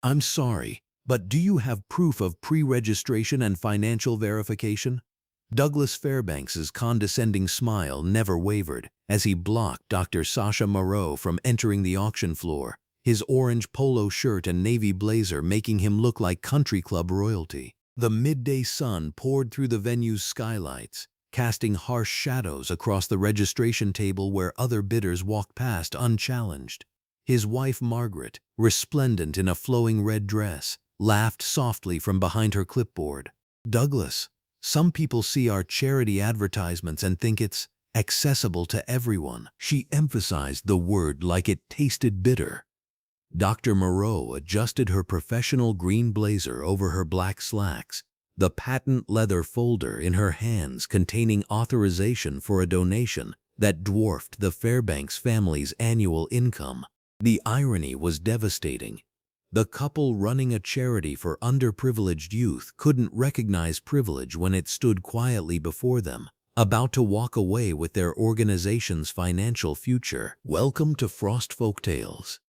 I'm sorry, but do you have proof of pre-registration and financial verification? Douglas Fairbanks's condescending smile never wavered as he blocked Dr. Sasha Moreau from entering the auction floor, his orange polo shirt and navy blazer making him look like country club royalty. The midday sun poured through the venue's skylights, casting harsh shadows across the registration table where other bidders walked past unchallenged. His wife Margaret, resplendent in a flowing red dress, laughed softly from behind her clipboard. "Douglas, some people see our charity advertisements and think it's accessible to everyone." She emphasized the word like it tasted bitter. Dr. Moreau adjusted her professional green blazer over her black slacks, the patent leather folder in her hands containing authorization for a donation that dwarfed the Fairbanks family's annual income. The irony was devastating. The couple running a charity for underprivileged youth couldn't recognize privilege when it stood quietly before them, about to walk away with their organization's financial future. Welcome to Frost Folktales.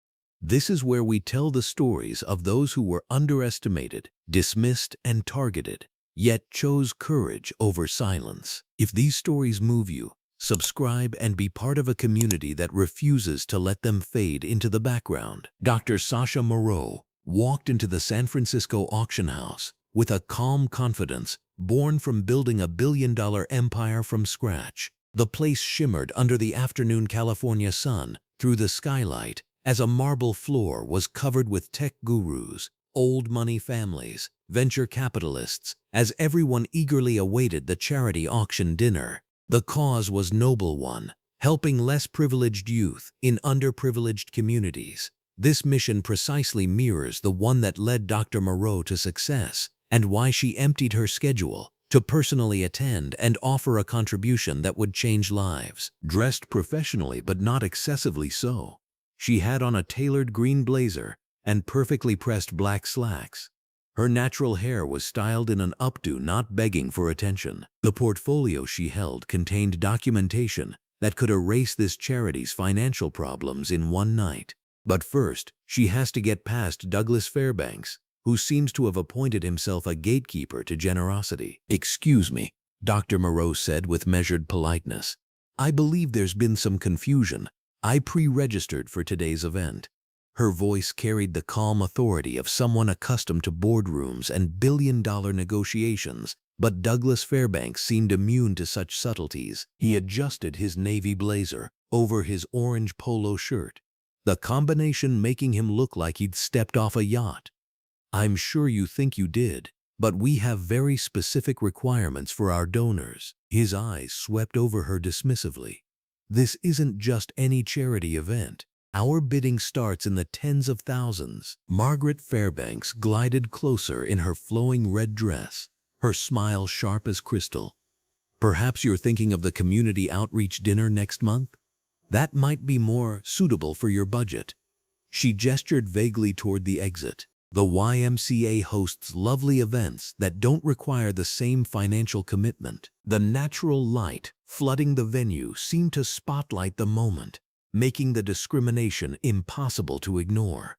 This is where we tell the stories of those who were underestimated, dismissed, and targeted, yet chose courage over silence. If these stories move you, subscribe and be part of a community that refuses to let them fade into the background. Dr. Sasha Moreau walked into the San Francisco auction house with a calm confidence born from building a billion-dollar empire from scratch. The place shimmered under the afternoon California sun through the skylight as a marble floor was covered with tech gurus, old money families, venture capitalists, as everyone eagerly awaited the charity auction dinner. The cause was noble one, helping less privileged youth in underprivileged communities. This mission precisely mirrors the one that led Dr. Moreau to success and why she emptied her schedule to personally attend and offer a contribution that would change lives. Dressed professionally but not excessively so, she had on a tailored green blazer and perfectly pressed black slacks. Her natural hair was styled in an updo not begging for attention. The portfolio she held contained documentation that could erase this charity's financial problems in one night. But first, she has to get past Douglas Fairbanks, who seems to have appointed himself a gatekeeper to generosity. "Excuse me," Dr. Moreau said with measured politeness. "I believe there's been some confusion. I pre-registered for today's event." Her voice carried the calm authority of someone accustomed to boardrooms and billion-dollar negotiations, but Douglas Fairbanks seemed immune to such subtleties. He adjusted his navy blazer over his orange polo shirt, the combination making him look like he'd stepped off a yacht. "I'm sure you think you did, but we have very specific requirements for our donors." His eyes swept over her dismissively. "This isn't just any charity event. Our bidding starts in the tens of thousands." Margaret Fairbanks glided closer in her flowing red dress, her smile sharp as crystal. "Perhaps you're thinking of the community outreach dinner next month? That might be more suitable for your budget." She gestured vaguely toward the exit. "The YMCA hosts lovely events that don't require the same financial commitment." The natural light flooding the venue seemed to spotlight the moment, making the discrimination impossible to ignore.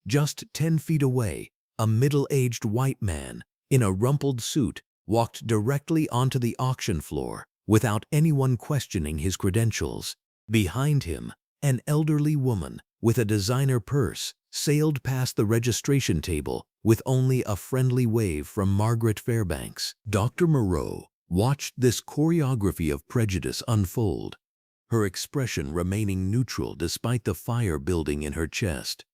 Just 10 feet away, a middle-aged white man in a rumpled suit walked directly onto the auction floor without anyone questioning his credentials. Behind him, an elderly woman with a designer purse sailed past the registration table with only a friendly wave from Margaret Fairbanks. Dr. Moreau watched this choreography of prejudice unfold, her expression remaining neutral despite the fire building in her chest.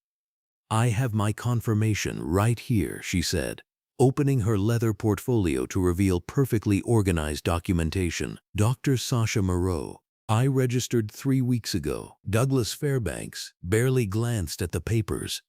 "I have my confirmation right here," she said, opening her leather portfolio to reveal perfectly organized documentation. "Dr. Sasha Moreau, I registered 3 weeks ago." Douglas Fairbanks barely glanced at the papers.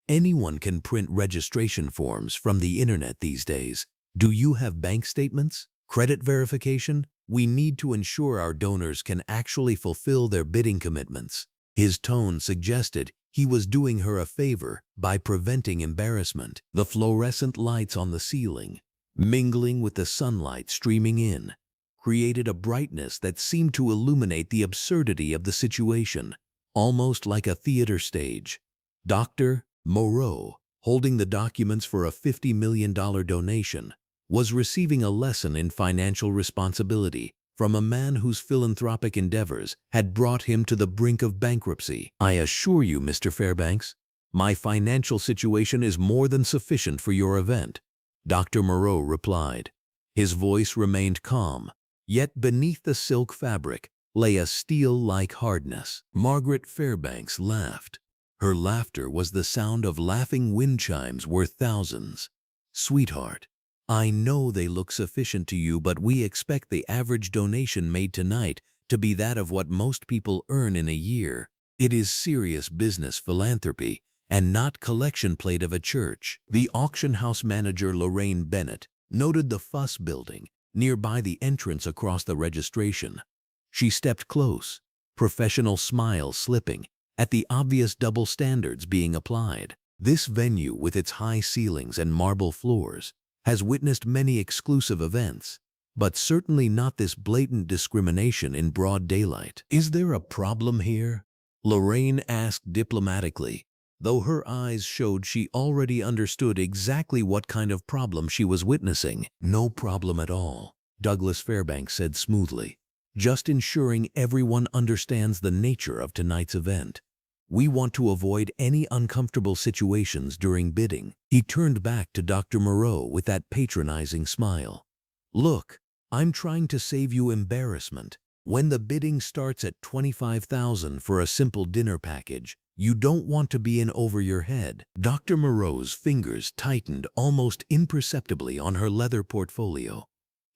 Anyone can print registration forms from the internet these days. "Do you have bank statements? Credit verification? We need to ensure our donors can actually fulfill their bidding commitments." His tone suggested he was doing her a favor by preventing embarrassment. The fluorescent lights on the ceiling, mingling with the sunlight streaming in, created a brightness that seemed to illuminate the absurdity of the situation, almost like a theater stage. Dr. Moreau holding the documents for a $50 million donation, was receiving a lesson in financial responsibility from a man whose philanthropic endeavors had brought him to the brink of bankruptcy. "I assure you, Mr. Fairbanks, my financial situation is more than sufficient for your event," Dr. Moreau replied. His voice remained calm, yet beneath the silk fabric lay a steel-like hardness. Margaret Fairbanks laughed. Her laughter was the sound of laughing wind chimes worth thousands. "Sweetheart, I know they look sufficient to you, but we expect the average donation made tonight to be that of what most people earn in a year. It is serious business philanthropy and not collection plate of a church." The auction house manager, Lorraine Bennett, noted the fuss building nearby the entrance across the registration. She stepped close, professional smile slipping at the obvious double standards being applied. This venue, with its high ceilings and marble floors, has witnessed many exclusive events, but certainly not this blatant discrimination in broad daylight. "Is there a problem here?" Lorraine asked diplomatically, though her eyes showed she already understood exactly what kind of problem she was witnessing. "No problem at all," Douglas Fairbanks said smoothly. "Just ensuring everyone understands the nature of tonight's event. We want to avoid any uncomfortable situations during bidding." He turned back to Dr. Moreau with that patronizing smile. "Look, I'm trying to save you embarrassment. When the bidding starts at $25,000 for a simple dinner package, you don't want to be in over your head." Dr. Moreau's fingers tightened almost imperceptibly on her leather portfolio.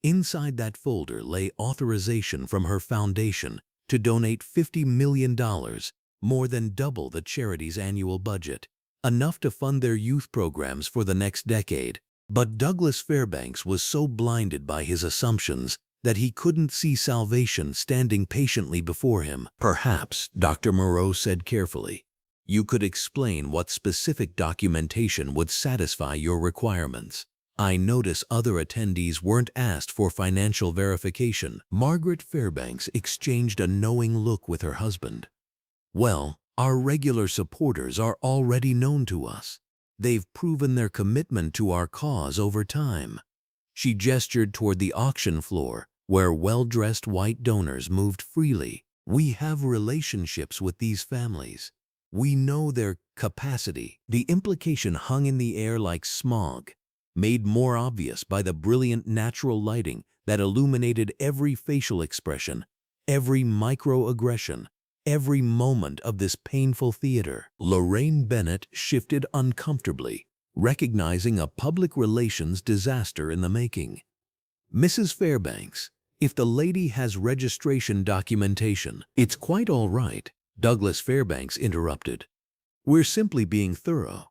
Inside that folder lay authorization from her foundation to donate $50 million, more than double the charity's annual budget, enough to fund their youth programs for the next decade. But Douglas Fairbanks was so blinded by his assumptions that he couldn't see salvation standing patiently before him. "Perhaps," Dr. Moreau said carefully, "you could explain what specific documentation would satisfy your requirements. I notice other attendees weren't asked for financial verification." Margaret Fairbanks exchanged a knowing look with her husband. "Well, our regular supporters are already known to us. They've proven their commitment to our cause over time." She gestured toward the auction floor, where well-dressed white donors moved freely. "We have relationships with these families. We know their capacity." The implication hung in the air like smog, made more obvious by the brilliant natural lighting that illuminated every facial expression, every microaggression, every moment of this painful theater. Lorraine Bennett shifted uncomfortably, recognizing a public relations disaster in the making. "Mrs. Fairbanks, if the lady has registration documentation—" "It's quite all right," Douglas Fairbanks interrupted. "We're simply being thorough.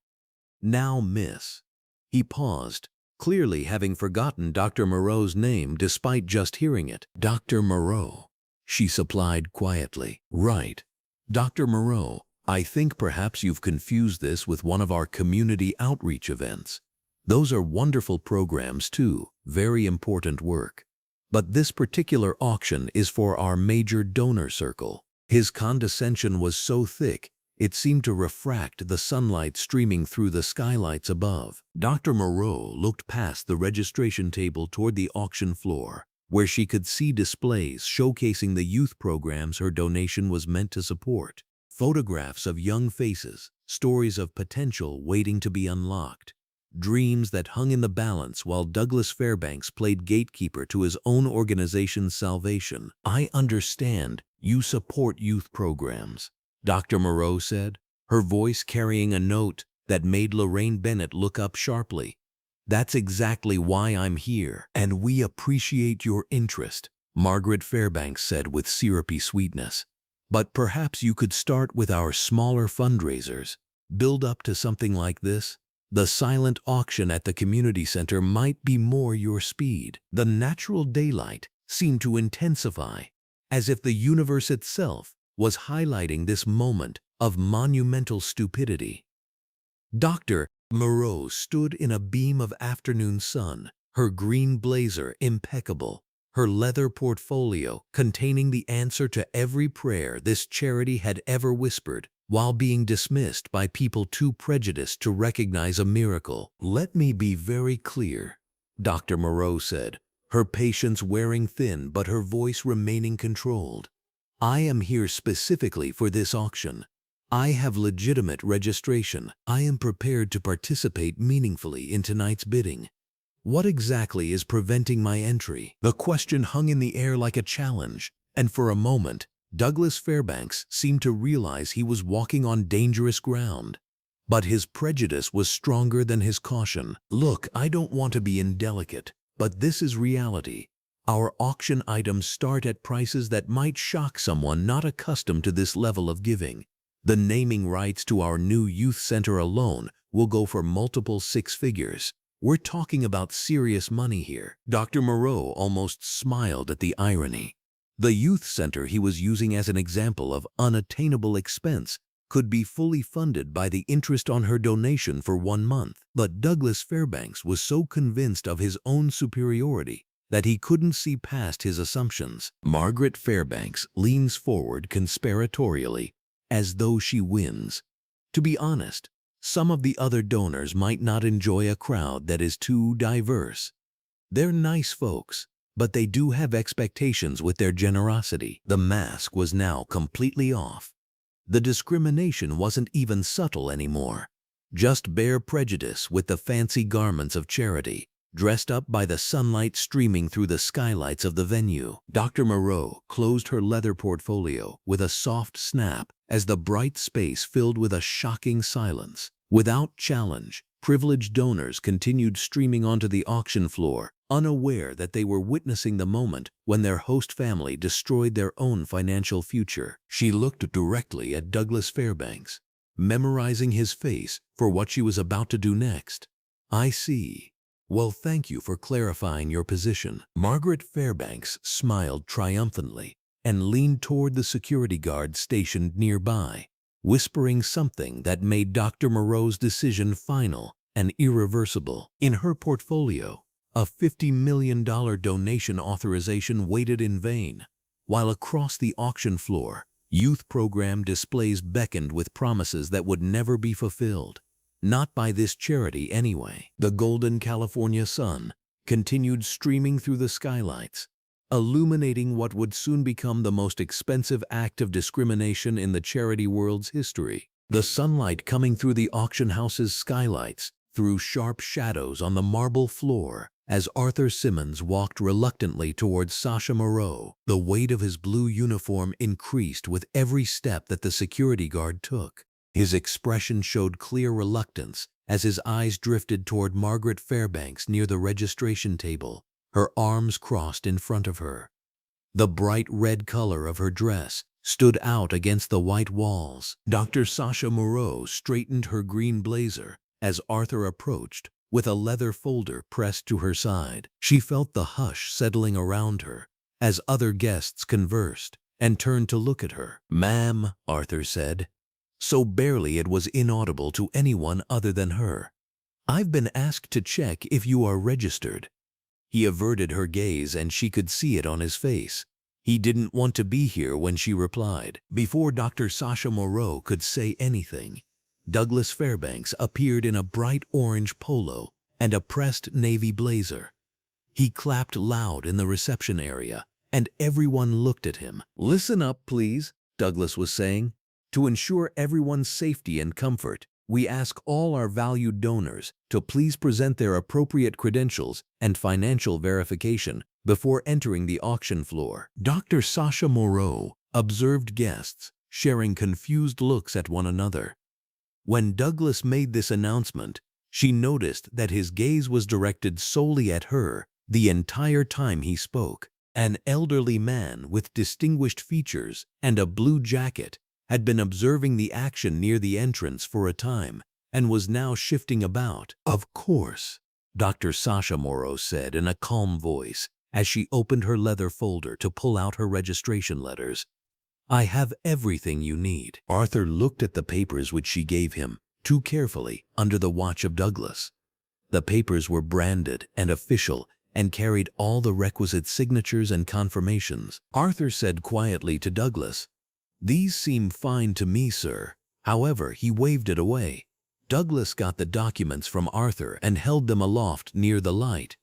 Now, miss." He paused, clearly having forgotten Dr. Moreau's name despite just hearing it. "Dr. Moreau," she supplied quietly. "Right. Dr. Moreau, I think perhaps you've confused this with one of our community outreach events. Those are wonderful programs too, very important work. But this particular auction is for our major donor circle." His condescension was so thick, it seemed to refract the sunlight streaming through the skylights above. Dr. Moreau looked past the registration table toward the auction floor, where she could see displays showcasing the youth programs her donation was meant to support. Photographs of young faces, stories of potential waiting to be unlocked, dreams that hung in the balance while Douglas Fairbanks played gatekeeper to his own organization's salvation. "I understand you support youth programs," Dr. Moreau said, her voice carrying a note that made Lorraine Bennett look up sharply. "That's exactly why I'm here." "And we appreciate your interest," Margaret Fairbanks said with syrupy sweetness. "But perhaps you could start with our smaller fundraisers. Build up to something like this. The silent auction at the community center might be more your speed." The natural daylight seemed to intensify, as if the universe itself was highlighting this moment of monumental stupidity. Dr. Moreau stood in a beam of afternoon sun, her green blazer impeccable, her leather portfolio containing the answer to every prayer this charity had ever whispered, while being dismissed by people too prejudiced to recognize a miracle. "Let me be very clear," Dr. Moreau said, her patience wearing thin but her voice remaining controlled. "I am here specifically for this auction. I have legitimate registration. I am prepared to participate meaningfully in tonight's bidding. What exactly is preventing my entry?" The question hung in the air like a challenge, and for a moment, Douglas Fairbanks seemed to realize he was walking on dangerous ground. But his prejudice was stronger than his caution. "Look, I don't want to be indelicate, but this is reality. Our auction items start at prices that might shock someone not accustomed to this level of giving. The naming rights to our new youth center alone will go for multiple six figures. We're talking about serious money here." Dr. Moreau almost smiled at the irony. The youth center he was using as an example of unattainable expense could be fully funded by the interest on her donation for 1 month. But Douglas Fairbanks was so convinced of his own superiority that he couldn't see past his assumptions. Margaret Fairbanks leans forward conspiratorially, as though she wins. To be honest, some of the other donors might not enjoy a crowd that is too diverse. They're nice folks, but they do have expectations with their generosity. The mask was now completely off. The discrimination wasn't even subtle anymore. Just bare prejudice with the fancy garments of charity, dressed up by the sunlight streaming through the skylights of the venue. Dr. Moreau closed her leather portfolio with a soft snap as the bright space filled with a shocking silence. Without challenge, privileged donors continued streaming onto the auction floor, unaware that they were witnessing the moment when their host family destroyed their own financial future. She looked directly at Douglas Fairbanks, memorizing his face for what she was about to do next. "I see. Well, thank you for clarifying your position." Margaret Fairbanks smiled triumphantly and leaned toward the security guard stationed nearby, whispering something that made Dr. Moreau's decision final and irreversible. In her portfolio, a $50 million donation authorization waited in vain, while across the auction floor, youth program displays beckoned with promises that would never be fulfilled. Not by this charity anyway. The golden California sun continued streaming through the skylights, illuminating what would soon become the most expensive act of discrimination in the charity world's history. The sunlight coming through the auction house's skylights threw sharp shadows on the marble floor as Arthur Simmons walked reluctantly towards Sasha Moreau. The weight of his blue uniform increased with every step that the security guard took. His expression showed clear reluctance as his eyes drifted toward Margaret Fairbanks near the registration table, her arms crossed in front of her. The bright red color of her dress stood out against the white walls. Dr. Sasha Moreau straightened her green blazer as Arthur approached, with a leather folder pressed to her side. She felt the hush settling around her as other guests conversed and turned to look at her. "Ma'am," Arthur said, so barely it was inaudible to anyone other than her, "I've been asked to check if you are registered." He averted her gaze and she could see it on his face. He didn't want to be here when she replied. Before Dr. Sasha Moreau could say anything, Douglas Fairbanks appeared in a bright orange polo and a pressed navy blazer. He clapped loud in the reception area, and everyone looked at him. "Listen up, please," Douglas was saying. "To ensure everyone's safety and comfort, we ask all our valued donors to please present their appropriate credentials and financial verification before entering the auction floor." Dr. Sasha Moreau observed guests sharing confused looks at one another. When Douglas made this announcement, she noticed that his gaze was directed solely at her the entire time he spoke. An elderly man with distinguished features and a blue jacket had been observing the action near the entrance for a time and was now shifting about. "Of course," Dr. Sasha Moreau said in a calm voice as she opened her leather folder to pull out her registration letters. "I have everything you need." Arthur looked at the papers which she gave him too carefully under the watch of Douglas. The papers were branded and official and carried all the requisite signatures and confirmations. Arthur said quietly to Douglas, "These seem fine to me, sir. However, he waved it away. Douglas got the documents from Arthur and held them aloft near the light.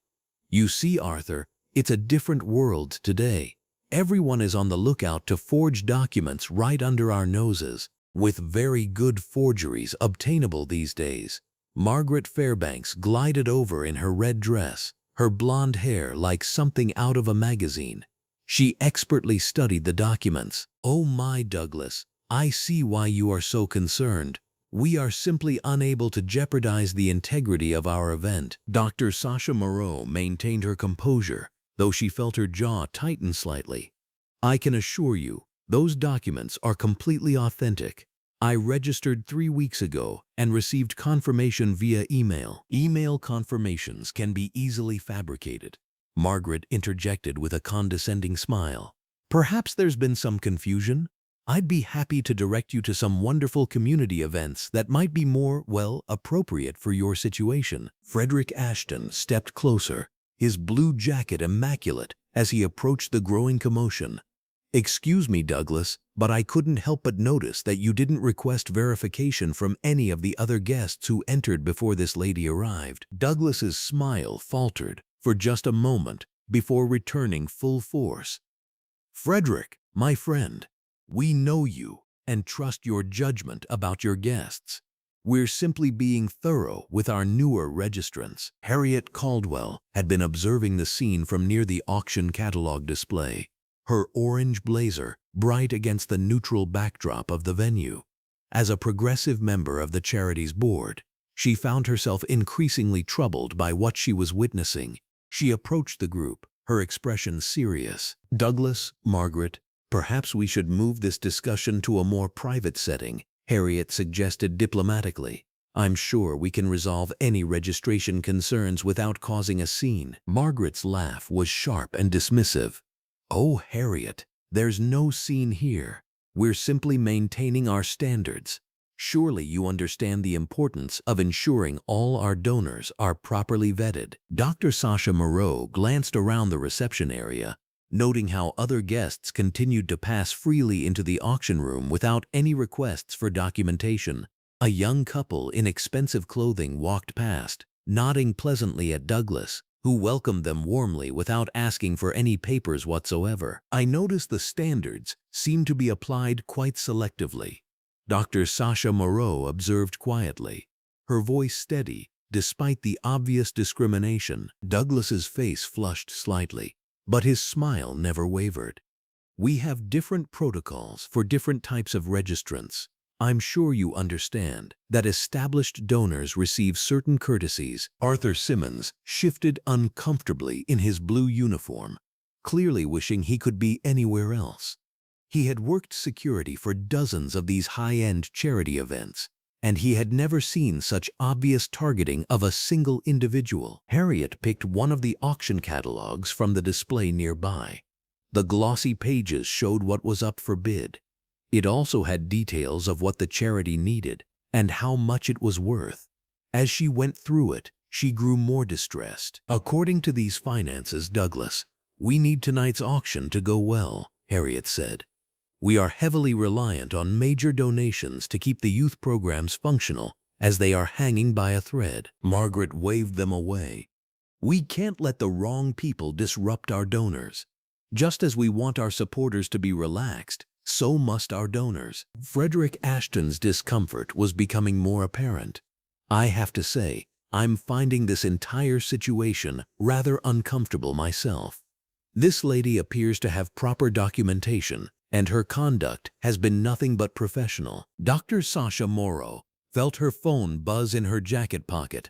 "You see, Arthur, it's a different world today. Everyone is on the lookout to forge documents right under our noses, with very good forgeries obtainable these days." Margaret Fairbanks glided over in her red dress, her blonde hair like something out of a magazine. She expertly studied the documents. "Oh my, Douglas, I see why you are so concerned. We are simply unable to jeopardize the integrity of our event." Dr. Sasha Moreau maintained her composure, though she felt her jaw tighten slightly. "I can assure you, those documents are completely authentic. I registered 3 weeks ago and received confirmation via email." "Email confirmations can be easily fabricated," Margaret interjected with a condescending smile. "Perhaps there's been some confusion? I'd be happy to direct you to some wonderful community events that might be more, well, appropriate for your situation." Frederick Ashton stepped closer, his blue jacket immaculate as he approached the growing commotion. "Excuse me, Douglas, but I couldn't help but notice that you didn't request verification from any of the other guests who entered before this lady arrived." Douglas's smile faltered for just a moment before returning full force. "Frederick, my friend, we know you and trust your judgment about your guests. We're simply being thorough with our newer registrants." Harriet Caldwell had been observing the scene from near the auction catalog display, her orange blazer bright against the neutral backdrop of the venue. As a progressive member of the charity's board, she found herself increasingly troubled by what she was witnessing. She approached the group, her expression serious. "Douglas, Margaret, perhaps we should move this discussion to a more private setting," Harriet suggested diplomatically. "I'm sure we can resolve any registration concerns without causing a scene." Margaret's laugh was sharp and dismissive. "Oh, Harriet, there's no scene here. We're simply maintaining our standards. Surely you understand the importance of ensuring all our donors are properly vetted." Dr. Sasha Moreau glanced around the reception area, noting how other guests continued to pass freely into the auction room without any requests for documentation. A young couple in expensive clothing walked past, nodding pleasantly at Douglas, who welcomed them warmly without asking for any papers whatsoever. "I notice the standards seem to be applied quite selectively," Dr. Sasha Moreau observed quietly, her voice steady despite the obvious discrimination. Douglas's face flushed slightly, but his smile never wavered. "We have different protocols for different types of registrants. I'm sure you understand that established donors receive certain courtesies." Arthur Simmons shifted uncomfortably in his blue uniform, clearly wishing he could be anywhere else. He had worked security for dozens of these high-end charity events, and he had never seen such obvious targeting of a single individual. Harriet picked one of the auction catalogs from the display nearby. The glossy pages showed what was up for bid. It also had details of what the charity needed and how much it was worth. As she went through it, she grew more distressed. "According to these finances, Douglas, we need tonight's auction to go well," Harriet said. "We are heavily reliant on major donations to keep the youth programs functional, as they are hanging by a thread." Margaret waved them away. "We can't let the wrong people disrupt our donors. Just as we want our supporters to be relaxed, so must our donors." Frederick Ashton's discomfort was becoming more apparent. "I have to say, I'm finding this entire situation rather uncomfortable myself. This lady appears to have proper documentation, and her conduct has been nothing but professional." Dr. Sasha Moreau felt her phone buzz in her jacket pocket.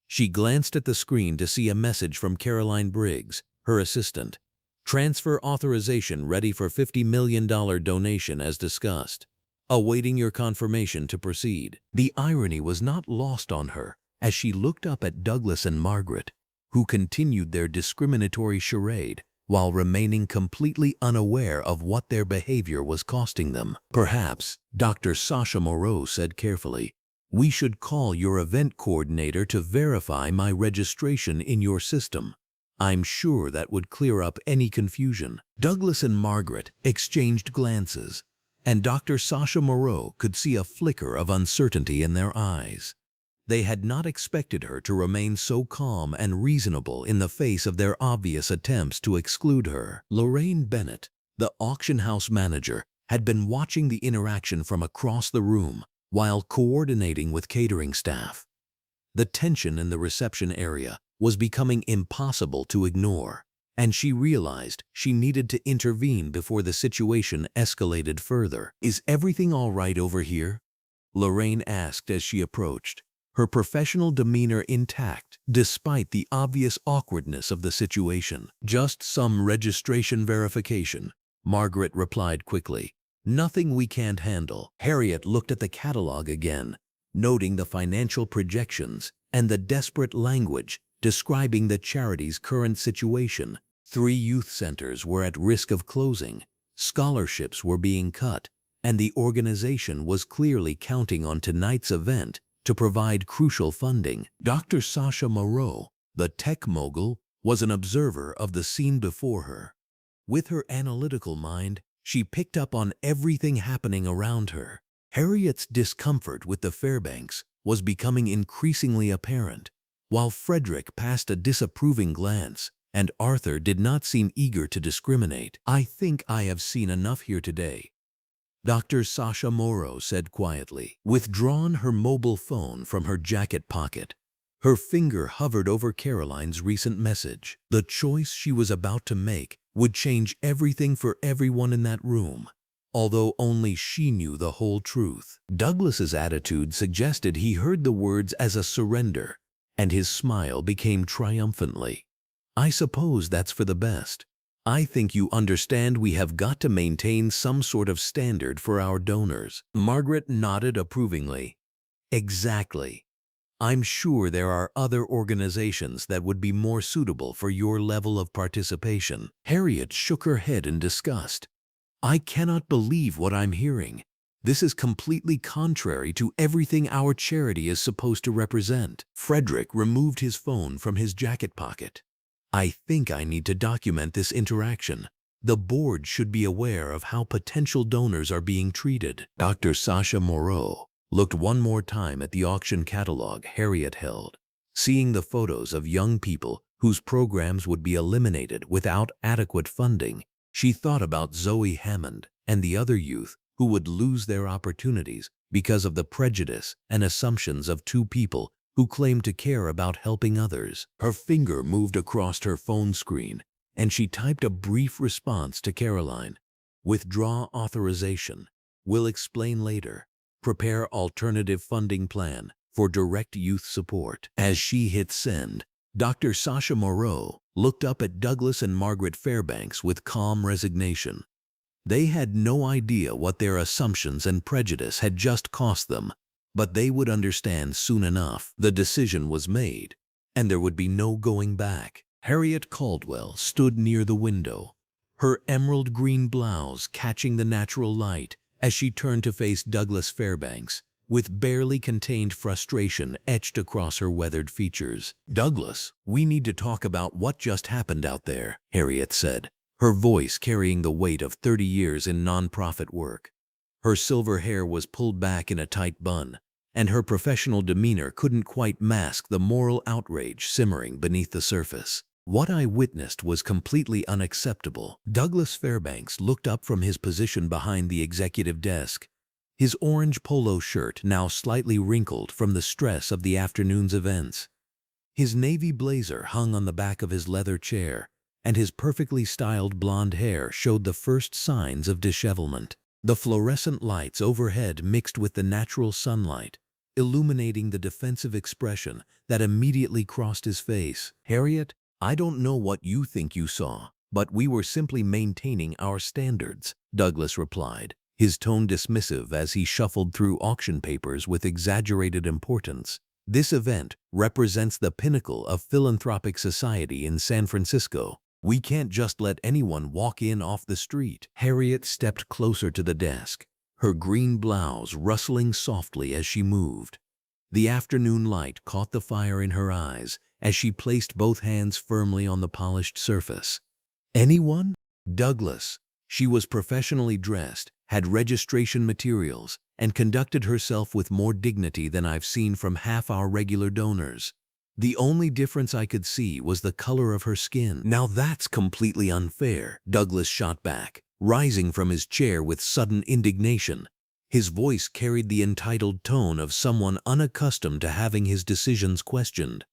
She glanced at the screen to see a message from Caroline Briggs, her assistant. "Transfer authorization ready for $50 million donation as discussed. Awaiting your confirmation to proceed." The irony was not lost on her as she looked up at Douglas and Margaret, who continued their discriminatory charade while remaining completely unaware of what their behavior was costing them. "Perhaps," Dr. Sasha Moreau said carefully, "we should call your event coordinator to verify my registration in your system. I'm sure that would clear up any confusion." Douglas and Margaret exchanged glances. and Dr. Sasha Moreau could see a flicker of uncertainty in their eyes. They had not expected her to remain so calm and reasonable in the face of their obvious attempts to exclude her. Lorraine Bennett, the auction house manager, had been watching the interaction from across the room while coordinating with catering staff. The tension in the reception area was becoming impossible to ignore, and she realized she needed to intervene before the situation escalated further. "Is everything all right over here?" Lorraine asked as she approached, her professional demeanor intact despite the obvious awkwardness of the situation. "Just some registration verification," Margaret replied quickly. "Nothing we can't handle." Harriet looked at the catalog again, noting the financial projections and the desperate language describing the charity's current situation. 3 youth centers were at risk of closing, scholarships were being cut, and the organization was clearly counting on tonight's event to provide crucial funding. Dr. Sasha Moreau, the tech mogul, was an observer of the scene before her. With her analytical mind, she picked up on everything happening around her. Harriet's discomfort with the Fairbanks was becoming increasingly apparent, while Frederick passed a disapproving glance and Arthur did not seem eager to discriminate. "I think I have seen enough here today," Dr. Sasha Moreau said quietly, withdrawn her mobile phone from her jacket pocket. Her finger hovered over Caroline's recent message. The choice she was about to make would change everything for everyone in that room, although only she knew the whole truth. Douglas's attitude suggested he heard the words as a surrender, and his smile became triumphantly. "I suppose that's for the best. I think you understand we have got to maintain some sort of standard for our donors." Margaret nodded approvingly. "Exactly. I'm sure there are other organizations that would be more suitable for your level of participation." Harriet shook her head in disgust. "I cannot believe what I'm hearing. This is completely contrary to everything our charity is supposed to represent." Frederick removed his phone from his jacket pocket. "I think I need to document this interaction. The board should be aware of how potential donors are being treated." Dr. Sasha Moreau looked one more time at the auction catalog Harriet held. Seeing the photos of young people whose programs would be eliminated without adequate funding, she thought about Zoe Hammond and the other youth who would lose their opportunities because of the prejudice and assumptions of 2 people who claimed to care about helping others. Her finger moved across her phone screen, and she typed a brief response to Caroline. "Withdraw authorization. Will explain later. Prepare alternative funding plan for direct youth support." As she hit send, Dr. Sasha Moreau looked up at Douglas and Margaret Fairbanks with calm resignation. They had no idea what their assumptions and prejudice had just cost them, but they would understand soon enough. The decision was made, and there would be no going back. Harriet Caldwell stood near the window, her emerald green blouse catching the natural light as she turned to face Douglas Fairbanks, with barely contained frustration etched across her weathered features. "Douglas, we need to talk about what just happened out there," Harriet said, her voice carrying the weight of 30 years in nonprofit work. Her silver hair was pulled back in a tight bun, and her professional demeanor couldn't quite mask the moral outrage simmering beneath the surface. "What I witnessed was completely unacceptable." Douglas Fairbanks looked up from his position behind the executive desk, his orange polo shirt now slightly wrinkled from the stress of the afternoon's events. His navy blazer hung on the back of his leather chair, and his perfectly styled blonde hair showed the first signs of dishevelment. The fluorescent lights overhead mixed with the natural sunlight, illuminating the defensive expression that immediately crossed his face. "Harriet, I don't know what you think you saw, but we were simply maintaining our standards," Douglas replied, his tone dismissive as he shuffled through auction papers with exaggerated importance. "This event represents the pinnacle of philanthropic society in San Francisco. We can't just let anyone walk in off the street." Harriet stepped closer to the desk, her green blouse rustling softly as she moved. The afternoon light caught the fire in her eyes as she placed both hands firmly on the polished surface. "Anyone?" "Douglas, She was professionally dressed, had registration materials, and conducted herself with more dignity than I've seen from half our regular donors. The only difference I could see was the color of her skin. Now that's completely unfair, Douglas shot back, rising from his chair with sudden indignation. His voice carried the entitled tone of someone unaccustomed to having his decisions questioned.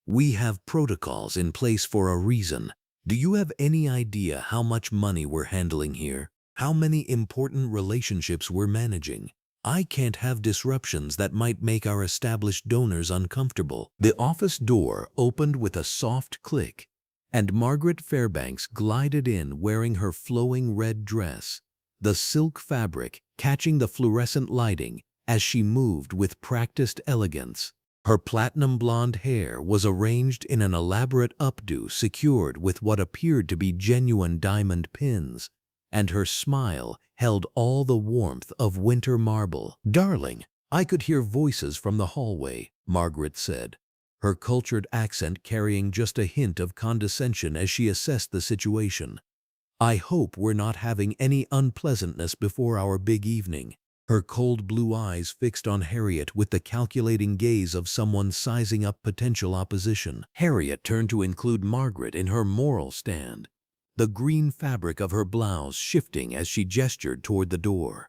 We have protocols in place for a reason. Do you have any idea how much money we're handling here? How many important relationships we're managing? I can't have disruptions that might make our established donors uncomfortable. The office door opened with a soft click, and Margaret Fairbanks glided in wearing her flowing red dress, the silk fabric catching the fluorescent lighting as she moved with practiced elegance. Her platinum blonde hair was arranged in an elaborate updo secured with what appeared to be genuine diamond pins, and her smile held all the warmth of winter marble. "Darling," I could hear voices from the hallway, Margaret said, her cultured accent carrying just a hint of condescension as she assessed the situation. "I hope we're not having any unpleasantness before our big evening." Her cold blue eyes fixed on Harriet with the calculating gaze of someone sizing up potential opposition. Harriet turned to include Margaret in her moral stand, the green fabric of her blouse shifting as she gestured toward the door.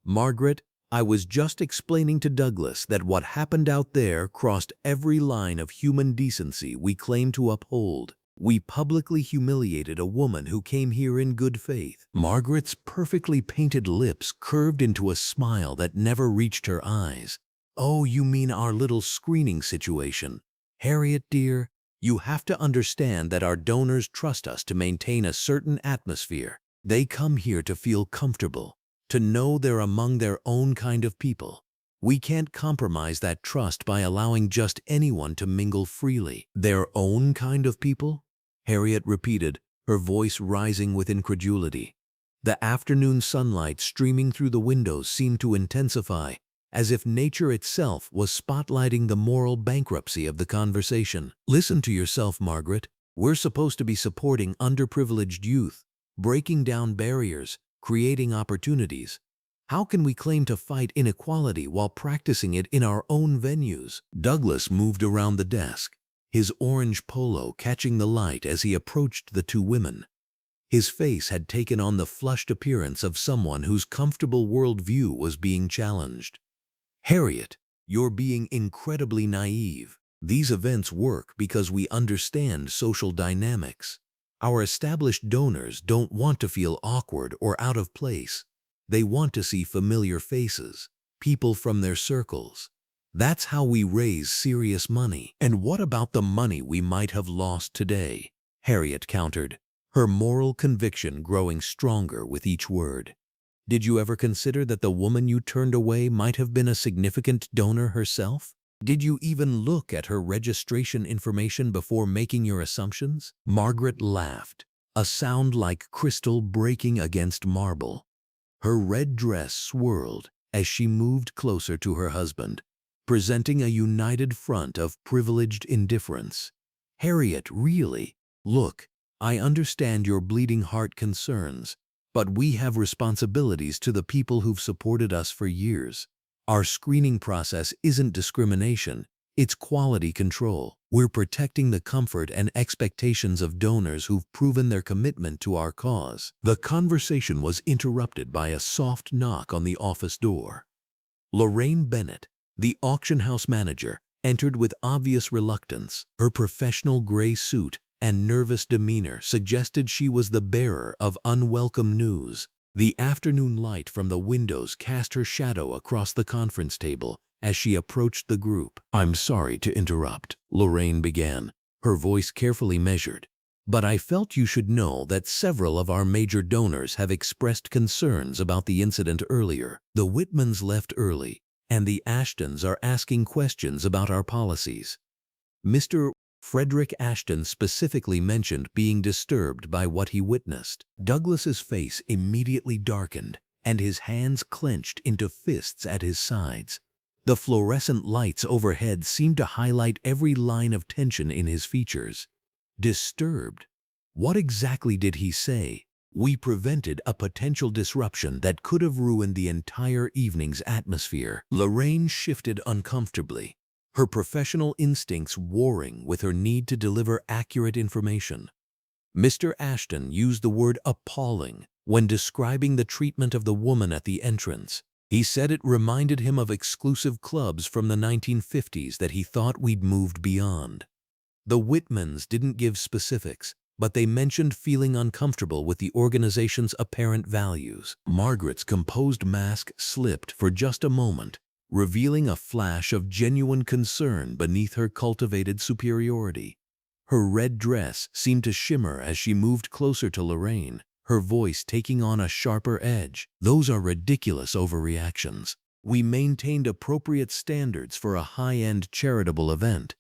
"Margaret, I was just explaining to Douglas that what happened out there crossed every line of human decency we claim to uphold. We publicly humiliated a woman who came here in good faith." Margaret's perfectly painted lips curved into a smile that never reached her eyes. "Oh, you mean our little screening situation. Harriet, dear, you have to understand that our donors trust us to maintain a certain atmosphere. They come here to feel comfortable, to know they're among their own kind of people. We can't compromise that trust by allowing just anyone to mingle freely." "Their own kind of people?" Harriet repeated, her voice rising with incredulity. The afternoon sunlight streaming through the windows seemed to intensify, as if nature itself was spotlighting the moral bankruptcy of the conversation. "Listen to yourself, Margaret. We're supposed to be supporting underprivileged youth, breaking down barriers, creating opportunities. How can we claim to fight inequality while practicing it in our own venues?" Douglas moved around the desk, his orange polo catching the light as he approached the two women. His face had taken on the flushed appearance of someone whose comfortable worldview was being challenged. "Harriet, you're being incredibly naive. These events work because we understand social dynamics. Our established donors don't want to feel awkward or out of place. They want to see familiar faces, people from their circles. That's how we raise serious money." "And what about the money we might have lost today?" Harriet countered, her moral conviction growing stronger with each word. "Did you ever consider that the woman you turned away might have been a significant donor herself? Did you even look at her registration information before making your assumptions?" Margaret laughed, a sound like crystal breaking against marble. Her red dress swirled as she moved closer to her husband, presenting a united front of privileged indifference. "Harriet, really? Look, I understand your bleeding heart concerns, but we have responsibilities to the people who've supported us for years. Our screening process isn't discrimination, it's quality control. We're protecting the comfort and expectations of donors who've proven their commitment to our cause." The conversation was interrupted by a soft knock on the office door. Lorraine Bennett, the auction house manager, entered with obvious reluctance. Her professional gray suit and nervous demeanor suggested she was the bearer of unwelcome news. The afternoon light from the windows cast her shadow across the conference table as she approached the group. "I'm sorry to interrupt," Lorraine began, her voice carefully measured, "but I felt you should know that several of our major donors have expressed concerns about the incident earlier. The Whitmans left early, and the Ashtons are asking questions about our policies. Mr. Frederick Ashton specifically mentioned being disturbed by what he witnessed." Douglas's face immediately darkened, and his hands clenched into fists at his sides. The fluorescent lights overhead seemed to highlight every line of tension in his features. Disturbed? What exactly did he say? We prevented a potential disruption that could have ruined the entire evening's atmosphere. Lorraine shifted uncomfortably, her professional instincts warring with her need to deliver accurate information. Mr. Ashton used the word appalling when describing the treatment of the woman at the entrance. He said it reminded him of exclusive clubs from the 1950s that he thought we'd moved beyond. The Whitmans didn't give specifics, but they mentioned feeling uncomfortable with the organization's apparent values. Margaret's composed mask slipped for just a moment, revealing a flash of genuine concern beneath her cultivated superiority. Her red dress seemed to shimmer as she moved closer to Lorraine, her voice taking on a sharper edge. Those are ridiculous overreactions. We maintained appropriate standards for a high-end charitable event.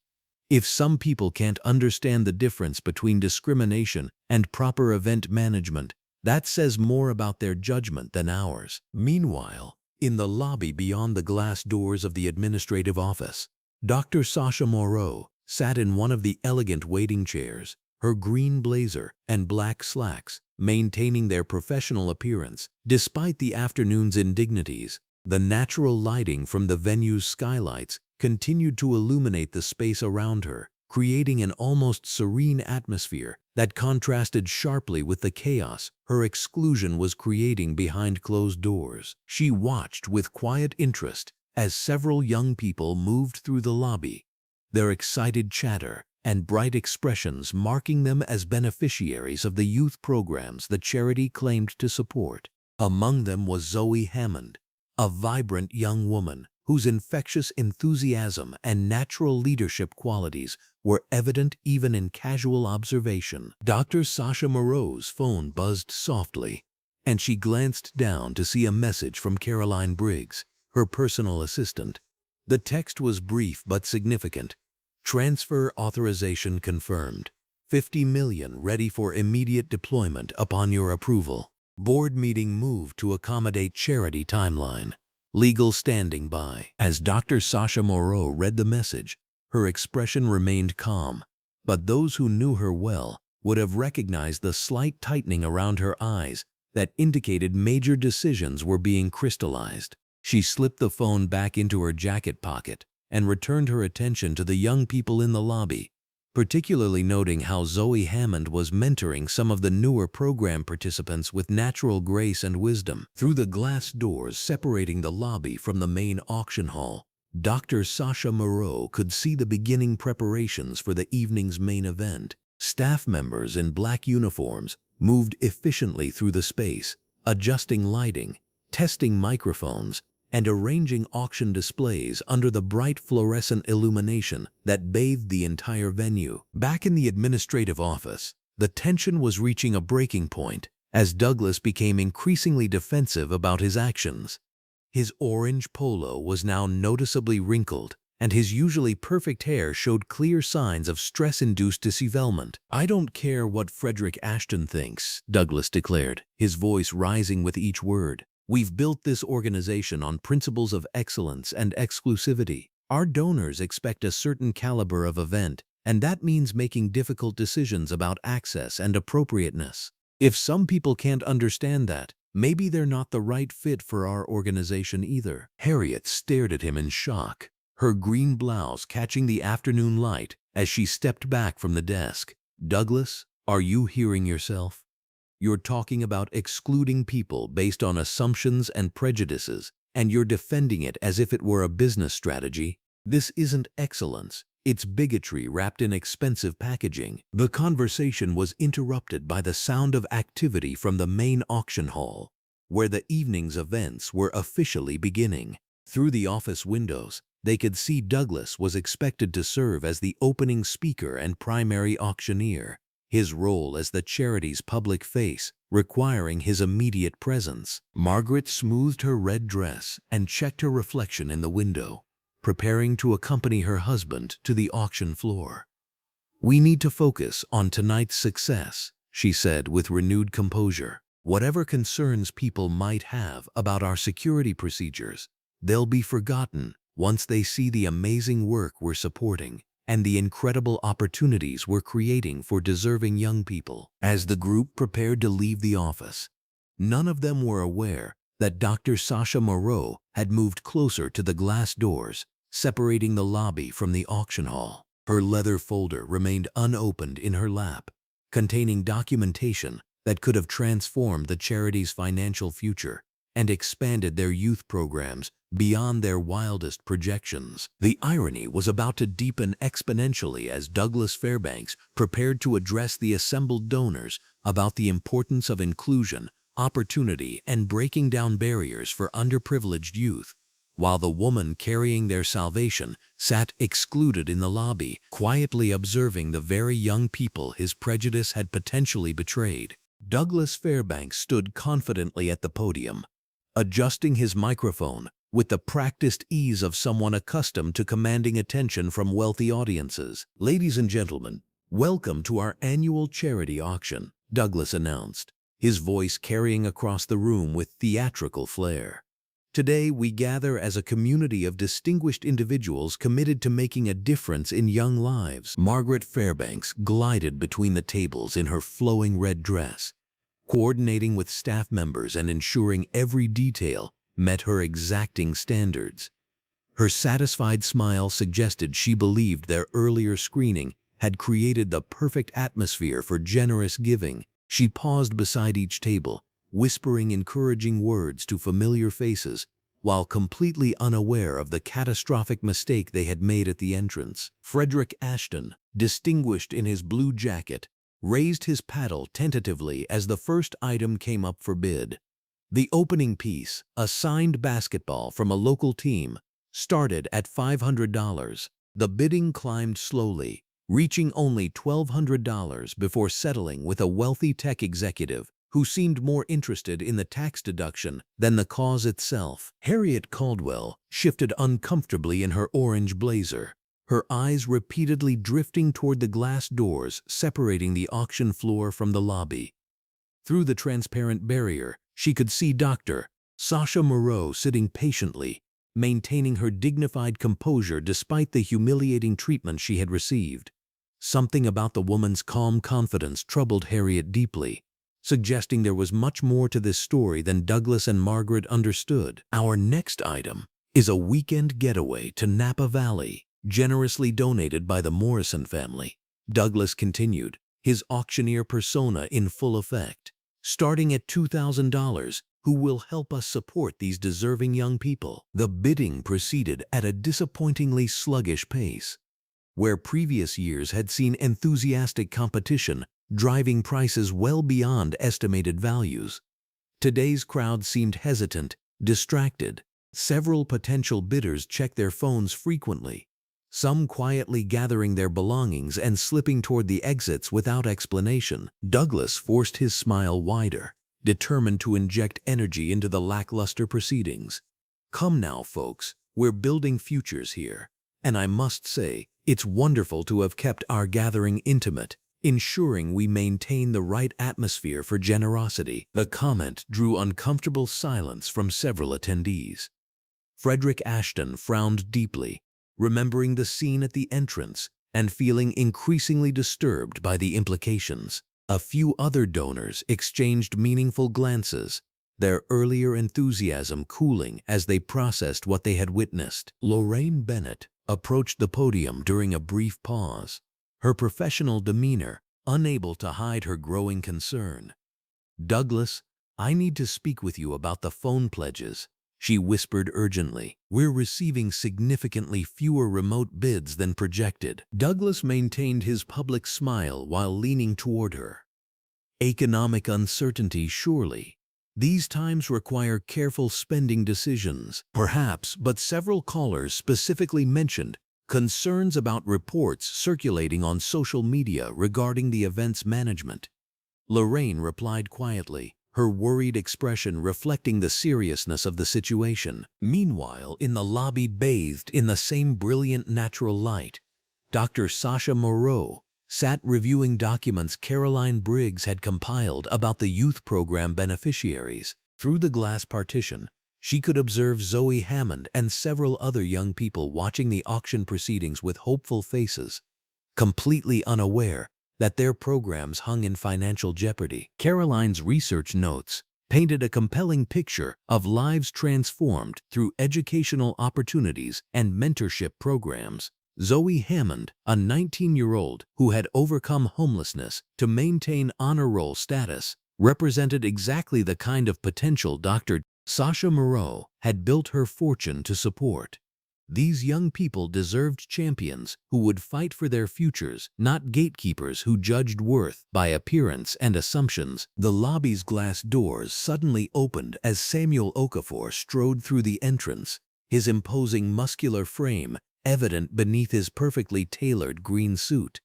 If some people can't understand the difference between discrimination and proper event management, that says more about their judgment than ours. Meanwhile, in the lobby beyond the glass doors of the administrative office, Dr. Sasha Moreau sat in one of the elegant waiting chairs, her green blazer and black slacks maintaining their professional appearance despite the afternoon's indignities. The natural lighting from the venue's skylights continued to illuminate the space around her, creating an almost serene atmosphere that contrasted sharply with the chaos her exclusion was creating behind closed doors. She watched with quiet interest as several young people moved through the lobby, their excited chatter and bright expressions marking them as beneficiaries of the youth programs the charity claimed to support. Among them was Zoe Hammond, a vibrant young woman whose infectious enthusiasm and natural leadership qualities were evident even in casual observation. Dr. Sasha Moreau's phone buzzed softly, and she glanced down to see a message from Caroline Briggs, her personal assistant. The text was brief but significant. Transfer authorization confirmed. $50 million ready for immediate deployment upon your approval. Board meeting moved to accommodate charity timeline. Legal standing by. As Dr. Sasha Moreau read the message, her expression remained calm, but those who knew her well would have recognized the slight tightening around her eyes that indicated major decisions were being crystallized. She slipped the phone back into her jacket pocket and returned her attention to the young people in the lobby, particularly noting how Zoe Hammond was mentoring some of the newer program participants with natural grace and wisdom. Through the glass doors separating the lobby from the main auction hall, Dr. Sasha Moreau could see the beginning preparations for the evening's main event. Staff members in black uniforms moved efficiently through the space, adjusting lighting, testing microphones, and arranging auction displays under the bright fluorescent illumination that bathed the entire venue. Back in the administrative office, the tension was reaching a breaking point as Douglas became increasingly defensive about his actions. His orange polo was now noticeably wrinkled, and his usually perfect hair showed clear signs of stress-induced dishevelment. "I don't care what Frederick Ashton thinks," Douglas declared, his voice rising with each word. "We've built this organization on principles of excellence and exclusivity. Our donors expect a certain caliber of event, and that means making difficult decisions about access and appropriateness. If some people can't understand that, maybe they're not the right fit for our organization either." Harriet stared at him in shock, her green blouse catching the afternoon light as she stepped back from the desk. "Douglas, are you hearing yourself? You're talking about excluding people based on assumptions and prejudices, and you're defending it as if it were a business strategy. This isn't excellence. It's bigotry wrapped in expensive packaging." The conversation was interrupted by the sound of activity from the main auction hall, where the evening's events were officially beginning. Through the office windows, they could see Douglas was expected to serve as the opening speaker and primary auctioneer, his role as the charity's public face requiring his immediate presence. Margaret smoothed her red dress and checked her reflection in the window, preparing to accompany her husband to the auction floor. "We need to focus on tonight's success," she said with renewed composure. "Whatever concerns people might have about our security procedures, they'll be forgotten once they see the amazing work we're supporting." and the incredible opportunities we're creating for deserving young people. As the group prepared to leave the office, none of them were aware that Dr. Sasha Moreau had moved closer to the glass doors, separating the lobby from the auction hall. Her leather folder remained unopened in her lap, containing documentation that could have transformed the charity's financial future and expanded their youth programs beyond their wildest projections. The irony was about to deepen exponentially as Douglas Fairbanks prepared to address the assembled donors about the importance of inclusion, opportunity, and breaking down barriers for underprivileged youth, while the woman carrying their salvation sat excluded in the lobby, quietly observing the very young people his prejudice had potentially betrayed. Douglas Fairbanks stood confidently at the podium, adjusting his microphone with the practiced ease of someone accustomed to commanding attention from wealthy audiences. "Ladies and gentlemen, welcome to our annual charity auction," Douglas announced, his voice carrying across the room with theatrical flair. "Today we gather as a community of distinguished individuals committed to making a difference in young lives." Margaret Fairbanks glided between the tables in her flowing red dress, coordinating with staff members and ensuring every detail met her exacting standards. Her satisfied smile suggested she believed their earlier screening had created the perfect atmosphere for generous giving. She paused beside each table, whispering encouraging words to familiar faces, while completely unaware of the catastrophic mistake they had made at the entrance. Frederick Ashton, distinguished in his blue jacket, raised his paddle tentatively as the first item came up for bid. The opening piece, a signed basketball from a local team, started at $500. The bidding climbed slowly, reaching only $1,200 before settling with a wealthy tech executive who seemed more interested in the tax deduction than the cause itself. Harriet Caldwell shifted uncomfortably in her orange blazer, her eyes repeatedly drifting toward the glass doors separating the auction floor from the lobby. Through the transparent barrier, she could see Dr. Sasha Moreau sitting patiently, maintaining her dignified composure despite the humiliating treatment she had received. Something about the woman's calm confidence troubled Harriet deeply, suggesting there was much more to this story than Douglas and Margaret understood. "Our next item is a weekend getaway to Napa Valley, generously donated by the Morrison family," Douglas continued, his auctioneer persona in full effect. "Starting at $2,000, who will help us support these deserving young people." The bidding proceeded at a disappointingly sluggish pace, where previous years had seen enthusiastic competition driving prices well beyond estimated values. Today's crowd seemed hesitant, distracted. Several potential bidders checked their phones frequently, some quietly gathering their belongings and slipping toward the exits without explanation. Douglas forced his smile wider, determined to inject energy into the lackluster proceedings. "Come now, folks, we're building futures here, and I must say, it's wonderful to have kept our gathering intimate, ensuring we maintain the right atmosphere for generosity." The comment drew uncomfortable silence from several attendees. Frederick Ashton frowned deeply, remembering the scene at the entrance and feeling increasingly disturbed by the implications. A few other donors exchanged meaningful glances, their earlier enthusiasm cooling as they processed what they had witnessed. Lorraine Bennett approached the podium during a brief pause, her professional demeanor unable to hide her growing concern. "Douglas, I need to speak with you about the phone pledges," she whispered urgently. "We're receiving significantly fewer remote bids than projected." Douglas maintained his public smile while leaning toward her. "Economic uncertainty, surely. These times require careful spending decisions." "Perhaps, but several callers specifically mentioned concerns about reports circulating on social media regarding the event's management." Lorraine replied quietly, her worried expression reflecting the seriousness of the situation. Meanwhile, in the lobby bathed in the same brilliant natural light, Dr. Sasha Moreau sat reviewing documents Caroline Briggs had compiled about the youth program beneficiaries. Through the glass partition, She could observe Zoe Hammond and several other young people watching the auction proceedings with hopeful faces, completely unaware that their programs hung in financial jeopardy. Caroline's research notes painted a compelling picture of lives transformed through educational opportunities and mentorship programs. Zoe Hammond, a 19-year-old who had overcome homelessness to maintain honor roll status, represented exactly the kind of potential Dr. Sasha Moreau had built her fortune to support. These young people deserved champions who would fight for their futures, not gatekeepers who judged worth by appearance and assumptions. The lobby's glass doors suddenly opened as Samuel Okafor strode through the entrance, his imposing muscular frame evident beneath his perfectly tailored green suit.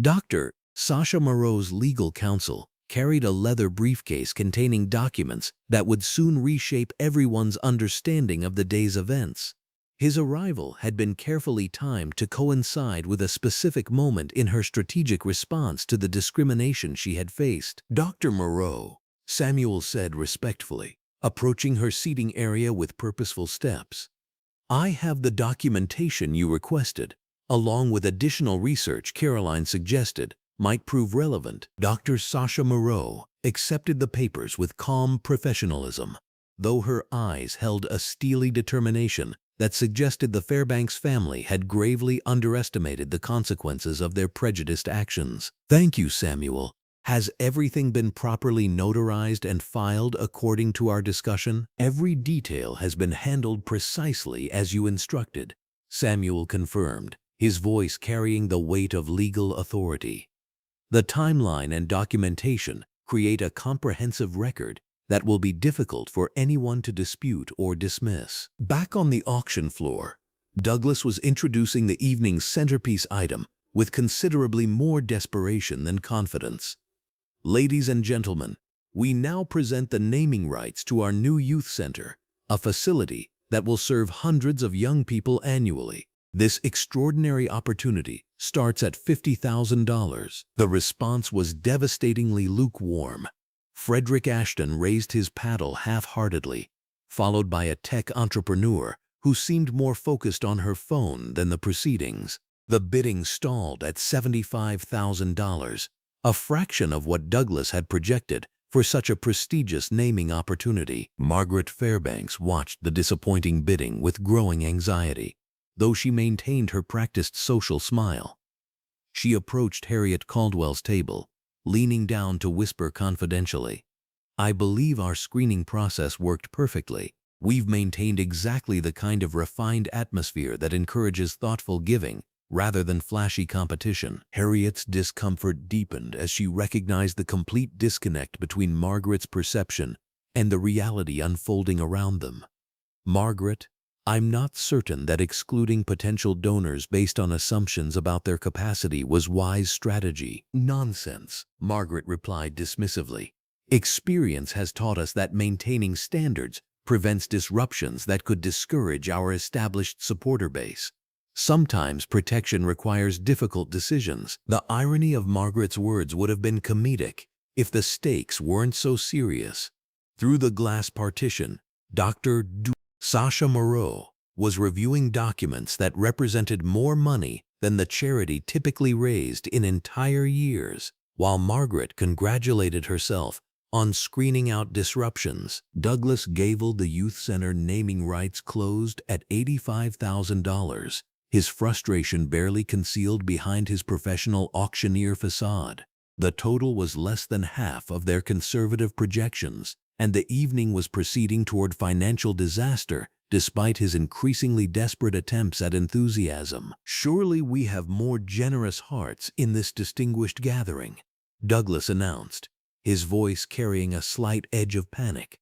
Dr. Sasha Moreau's legal counsel carried a leather briefcase containing documents that would soon reshape everyone's understanding of the day's events. His arrival had been carefully timed to coincide with a specific moment in her strategic response to the discrimination she had faced. "Dr. Moreau," Samuel said respectfully, approaching her seating area with purposeful steps. "I have the documentation you requested, along with additional research Caroline suggested might prove relevant." Dr. Sasha Moreau accepted the papers with calm professionalism, though her eyes held a steely determination that suggested the Fairbanks family had gravely underestimated the consequences of their prejudiced actions. "Thank you, Samuel. Has everything been properly notarized and filed according to our discussion?" "Every detail has been handled precisely as you instructed," Samuel confirmed, his voice carrying the weight of legal authority. "The timeline and documentation create a comprehensive record that will be difficult for anyone to dispute or dismiss." Back on the auction floor, Douglas was introducing the evening's centerpiece item with considerably more desperation than confidence. "Ladies and gentlemen, we now present the naming rights to our new youth center, a facility that will serve hundreds of young people annually. This extraordinary opportunity starts at $50,000. The response was devastatingly lukewarm. Frederick Ashton raised his paddle half-heartedly, followed by a tech entrepreneur who seemed more focused on her phone than the proceedings. The bidding stalled at $75,000, a fraction of what Douglas had projected for such a prestigious naming opportunity. Margaret Fairbanks watched the disappointing bidding with growing anxiety, though she maintained her practiced social smile. She approached Harriet Caldwell's table, leaning down to whisper confidentially, "I believe our screening process worked perfectly. We've maintained exactly the kind of refined atmosphere that encourages thoughtful giving rather than flashy competition." Harriet's discomfort deepened as she recognized the complete disconnect between Margaret's perception and the reality unfolding around them. "Margaret, I'm not certain that excluding potential donors based on assumptions about their capacity was wise strategy." "Nonsense," Margaret replied dismissively. "Experience has taught us that maintaining standards prevents disruptions that could discourage our established supporter base. Sometimes protection requires difficult decisions." The irony of Margaret's words would have been comedic if the stakes weren't so serious. Through the glass partition, Dr. Sasha Moreau was reviewing documents that represented more money than the charity typically raised in entire years. While Margaret congratulated herself on screening out disruptions, Douglas gaveled the youth center naming rights closed at $85,000, his frustration barely concealed behind his professional auctioneer facade. The total was less than half of their conservative projections, and the evening was proceeding toward financial disaster despite his increasingly desperate attempts at enthusiasm. "Surely we have more generous hearts in this distinguished gathering," Douglas announced, his voice carrying a slight edge of panic.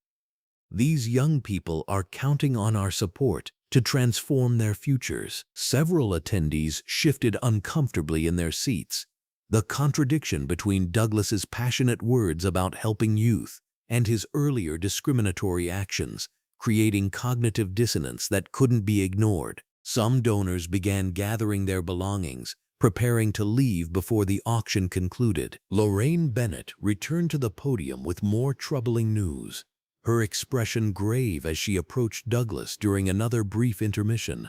"These young people are counting on our support to transform their futures." Several attendees shifted uncomfortably in their seats, the contradiction between Douglas's passionate words about helping youth and his earlier discriminatory actions creating cognitive dissonance that couldn't be ignored. Some donors began gathering their belongings, preparing to leave before the auction concluded. Lorraine Bennett returned to the podium with more troubling news. her expression grave as she approached Douglas during another brief intermission.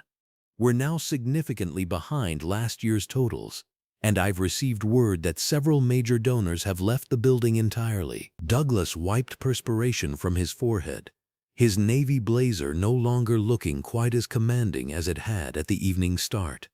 "We're now significantly behind last year's totals, and I've received word that several major donors have left the building entirely." Douglas wiped perspiration from his forehead, his navy blazer no longer looking quite as commanding as it had at the evening start.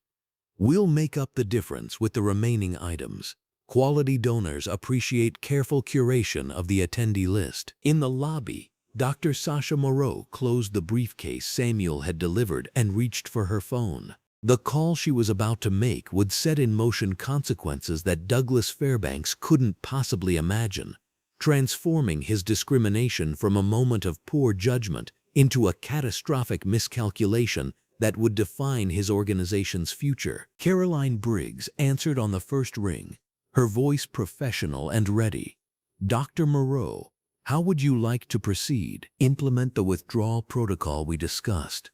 "We'll make up the difference with the remaining items. Quality donors appreciate careful curation of the attendee list." In the lobby, Dr. Sasha Moreau closed the briefcase Samuel had delivered and reached for her phone. The call she was about to make would set in motion consequences that Douglas Fairbanks couldn't possibly imagine, transforming his discrimination from a moment of poor judgment into a catastrophic miscalculation that would define his organization's future. Caroline Briggs answered on the first ring, her voice professional and ready. "Dr. Moreau, how would you like to proceed?" "Implement the withdrawal protocol we discussed,"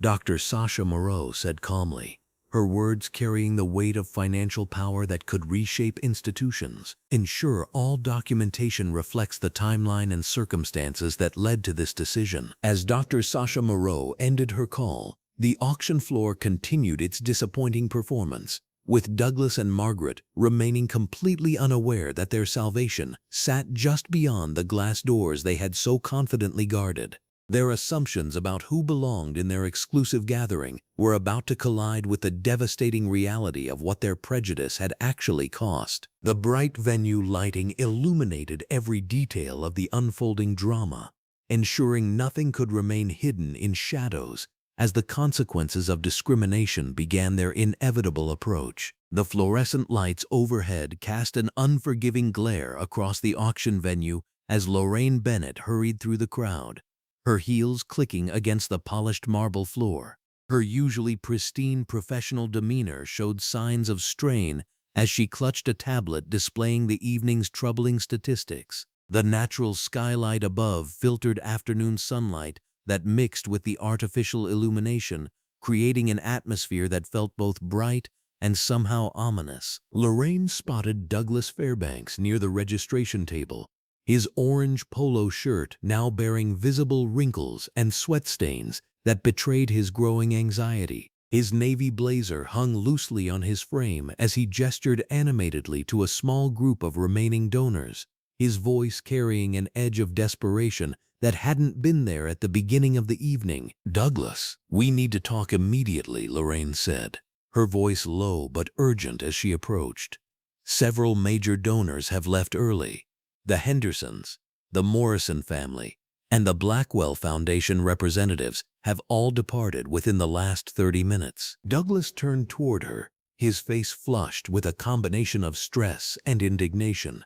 Dr. Sasha Moreau said calmly, her words carrying the weight of financial power that could reshape institutions. "Ensure all documentation reflects the timeline and circumstances that led to this decision." As Dr. Sasha Moreau ended her call, the auction floor continued its disappointing performance, with Douglas and Margaret remaining completely unaware that their salvation sat just beyond the glass doors they had so confidently guarded. Their assumptions about who belonged in their exclusive gathering were about to collide with the devastating reality of what their prejudice had actually cost. The bright venue lighting illuminated every detail of the unfolding drama, ensuring nothing could remain hidden in shadows as the consequences of discrimination began their inevitable approach. The fluorescent lights overhead cast an unforgiving glare across the auction venue as Lorraine Bennett hurried through the crowd, her heels clicking against the polished marble floor. Her usually pristine professional demeanor showed signs of strain as she clutched a tablet displaying the evening's troubling statistics. The natural skylight above filtered afternoon sunlight that mixed with the artificial illumination, creating an atmosphere that felt both bright and somehow ominous. Lorraine spotted Douglas Fairbanks near the registration table, his orange polo shirt now bearing visible wrinkles and sweat stains that betrayed his growing anxiety. His navy blazer hung loosely on his frame as he gestured animatedly to a small group of remaining donors, his voice carrying an edge of desperation that hadn't been there at the beginning of the evening. "Douglas, we need to talk immediately," Lorraine said, her voice low but urgent as she approached. "Several major donors have left early. The Hendersons, the Morrison family, and the Blackwell Foundation representatives have all departed within the last 30 minutes. Douglas turned toward her, his face flushed with a combination of stress and indignation.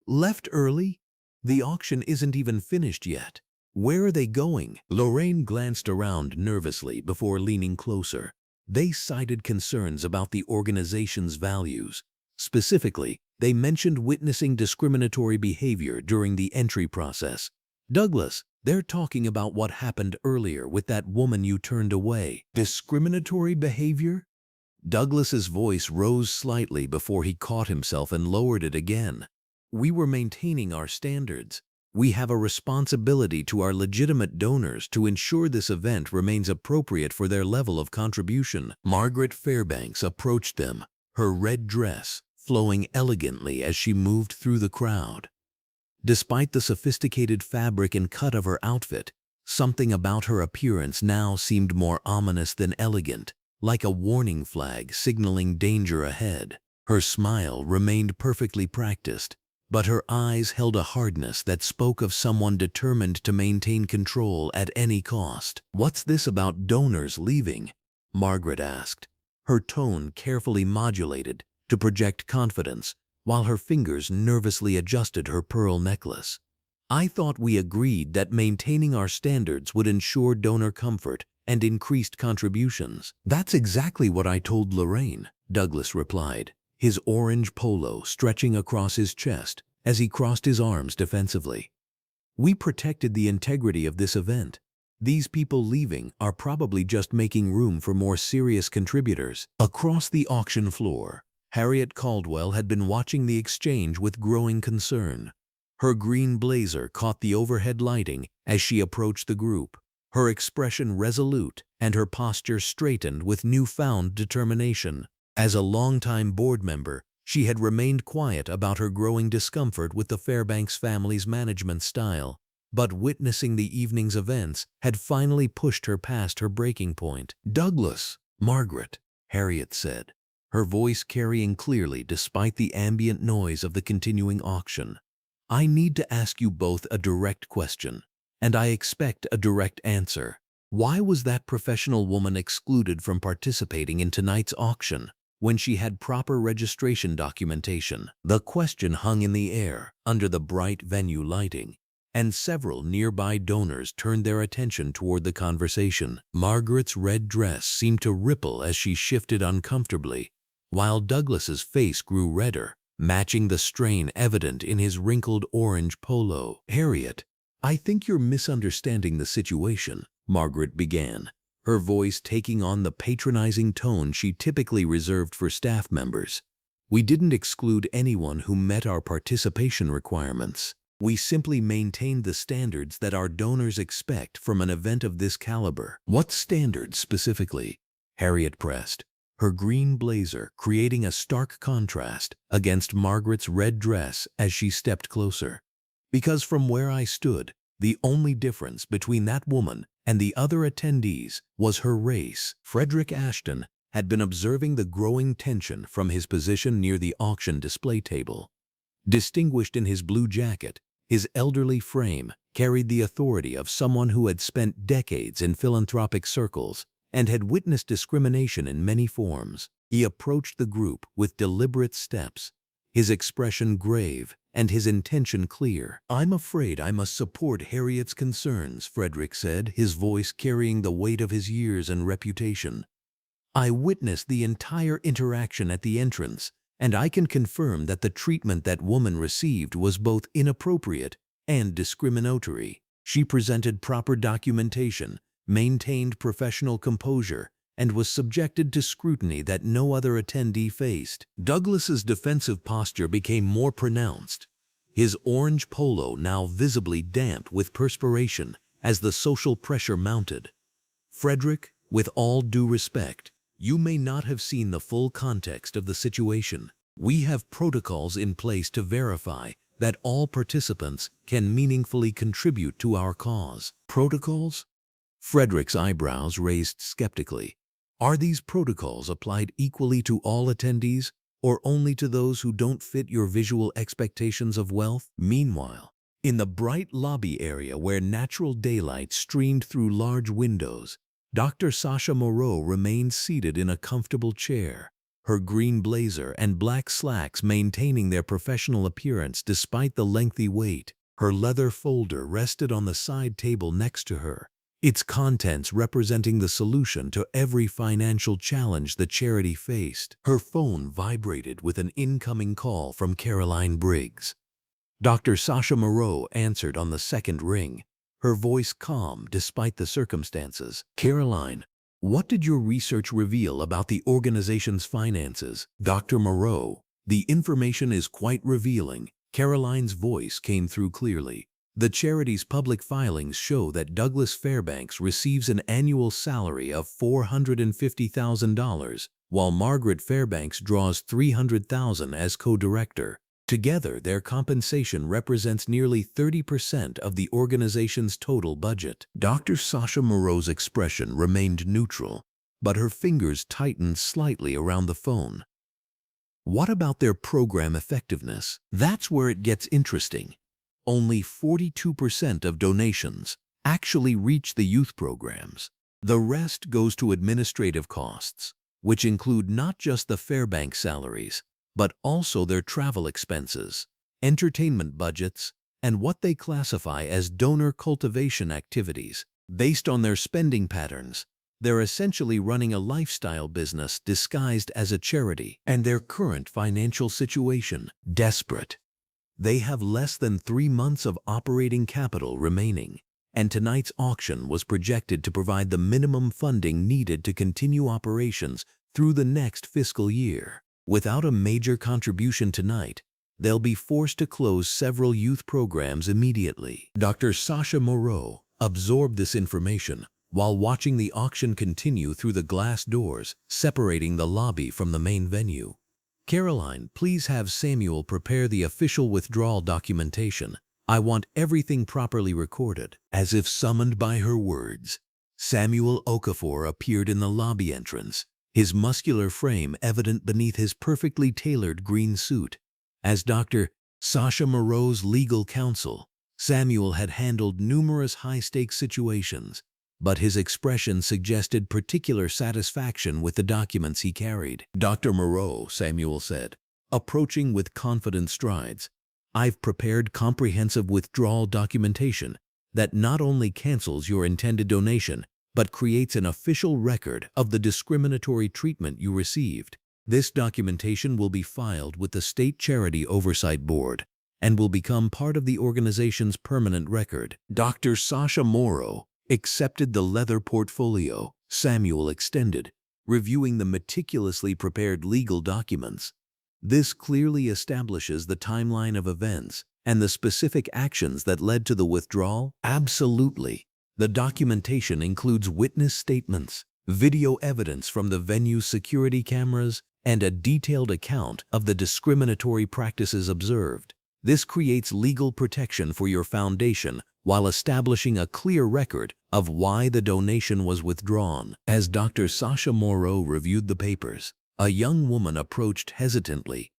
"Left early? The auction isn't even finished yet. Where are they going?" Lorraine glanced around nervously before leaning closer. They cited concerns about the organization's values. Specifically, they mentioned witnessing discriminatory behavior during the entry process. "Douglas, they're talking about what happened earlier with that woman you turned away." "Discriminatory behavior?" Douglas's voice rose slightly before he caught himself and lowered it again. "We were maintaining our standards. We have a responsibility to our legitimate donors to ensure this event remains appropriate for their level of contribution." Margaret Fairbanks approached them, her red dress flowing elegantly as she moved through the crowd. Despite the sophisticated fabric and cut of her outfit, something about her appearance now seemed more ominous than elegant, like a warning flag signaling danger ahead. Her smile remained perfectly practiced, but her eyes held a hardness that spoke of someone determined to maintain control at any cost. "What's this about donors leaving?" Margaret asked, her tone carefully modulated to project confidence, while her fingers nervously adjusted her pearl necklace. "I thought we agreed that maintaining our standards would ensure donor comfort and increased contributions." "That's exactly what I told Lorraine," Douglas replied, his orange polo stretching across his chest as he crossed his arms defensively. "We protected the integrity of this event. These people leaving are probably just making room for more serious contributors." Across the auction floor, Harriet Caldwell had been watching the exchange with growing concern. Her green blazer caught the overhead lighting as she approached the group, her expression resolute and her posture straightened with newfound determination. As a longtime board member, she had remained quiet about her growing discomfort with the Fairbanks family's management style, but witnessing the evening's events had finally pushed her past her breaking point. "Douglas, Margaret," Harriet said, her voice carrying clearly despite the ambient noise of the continuing auction. "I need to ask you both a direct question, and I expect a direct answer. Why was that professional woman excluded from participating in tonight's auction when she had proper registration documentation?" The question hung in the air under the bright venue lighting, and several nearby donors turned their attention toward the conversation. Margaret's red dress seemed to ripple as she shifted uncomfortably, while Douglas's face grew redder, matching the strain evident in his wrinkled orange polo. "Harriet, I think you're misunderstanding the situation," Margaret began, her voice taking on the patronizing tone she typically reserved for staff members. "We didn't exclude anyone who met our participation requirements. We simply maintained the standards that our donors expect from an event of this caliber." "What standards specifically?" Harriet pressed, her green blazer creating a stark contrast against Margaret's red dress as she stepped closer. "Because from where I stood, the only difference between that woman and the other attendees was her race." Frederick Ashton had been observing the growing tension from his position near the auction display table. Distinguished in his blue jacket, his elderly frame carried the authority of someone who had spent decades in philanthropic circles and had witnessed discrimination in many forms. He approached the group with deliberate steps, his expression grave and his intention clear. "I'm afraid I must support Harriet's concerns," Frederick said, his voice carrying the weight of his years and reputation. "I witnessed the entire interaction at the entrance, and I can confirm that the treatment that woman received was both inappropriate and discriminatory. She presented proper documentation, maintained professional composure, and was subjected to scrutiny that no other attendee faced." Douglas's defensive posture became more pronounced, his orange polo now visibly damp with perspiration as the social pressure mounted. "Frederick, with all due respect, you may not have seen the full context of the situation. We have protocols in place to verify that all participants can meaningfully contribute to our cause." "Protocols?" Frederick's eyebrows raised skeptically. "Are these protocols applied equally to all attendees, or only to those who don't fit your visual expectations of wealth?" Meanwhile, in the bright lobby area where natural daylight streamed through large windows, Dr. Sasha Moreau remained seated in a comfortable chair, her green blazer and black slacks maintaining their professional appearance despite the lengthy wait. Her leather folder rested on the side table next to her, its contents representing the solution to every financial challenge the charity faced. Her phone vibrated with an incoming call from Caroline Briggs. Dr. Sasha Moreau answered on the second ring, her voice calm despite the circumstances. "Caroline, what did your research reveal about the organization's finances?" "Dr. Moreau, the information is quite revealing." Caroline's voice came through clearly. "The charity's public filings show that Douglas Fairbanks receives an annual salary of $450,000, while Margaret Fairbanks draws $300,000 as co-director. Together, their compensation represents nearly 30% of the organization's total budget." Dr. Sasha Moreau's expression remained neutral, but her fingers tightened slightly around the phone. "What about their program effectiveness?" "That's where it gets interesting. Only 42% of donations actually reach the youth programs. The rest goes to administrative costs, which include not just the Fairbanks salaries, but also their travel expenses, entertainment budgets, and what they classify as donor cultivation activities. Based on their spending patterns, they're essentially running a lifestyle business disguised as a charity, and their current financial situation desperate. They have less than 3 months of operating capital remaining, and tonight's auction was projected to provide the minimum funding needed to continue operations through the next fiscal year. Without a major contribution tonight, they'll be forced to close several youth programs immediately. Dr. Sasha Moreau absorbed this information while watching the auction continue through the glass doors separating the lobby from the main venue. Caroline, please have Samuel prepare the official withdrawal documentation. I want everything properly recorded. As if summoned by her words, Samuel Okafor appeared in the lobby entrance, his muscular frame evident beneath his perfectly tailored green suit. As Dr. Sasha Moreau's legal counsel, Samuel had handled numerous high-stakes situations, but his expression suggested particular satisfaction with the documents he carried. Dr. Moreau, Samuel said, approaching with confident strides, I've prepared comprehensive withdrawal documentation that not only cancels your intended donation, but creates an official record of the discriminatory treatment you received. This documentation will be filed with the State Charity Oversight Board and will become part of the organization's permanent record. Dr. Sasha Moreau accepted the leather portfolio Samuel extended, reviewing the meticulously prepared legal documents. This clearly establishes the timeline of events and the specific actions that led to the withdrawal. Absolutely. The documentation includes witness statements, video evidence from the venue's security cameras, and a detailed account of the discriminatory practices observed. This creates legal protection for your foundation while establishing a clear record of why the donation was withdrawn. As Dr. Sasha Moreau reviewed the papers, a young woman approached hesitantly.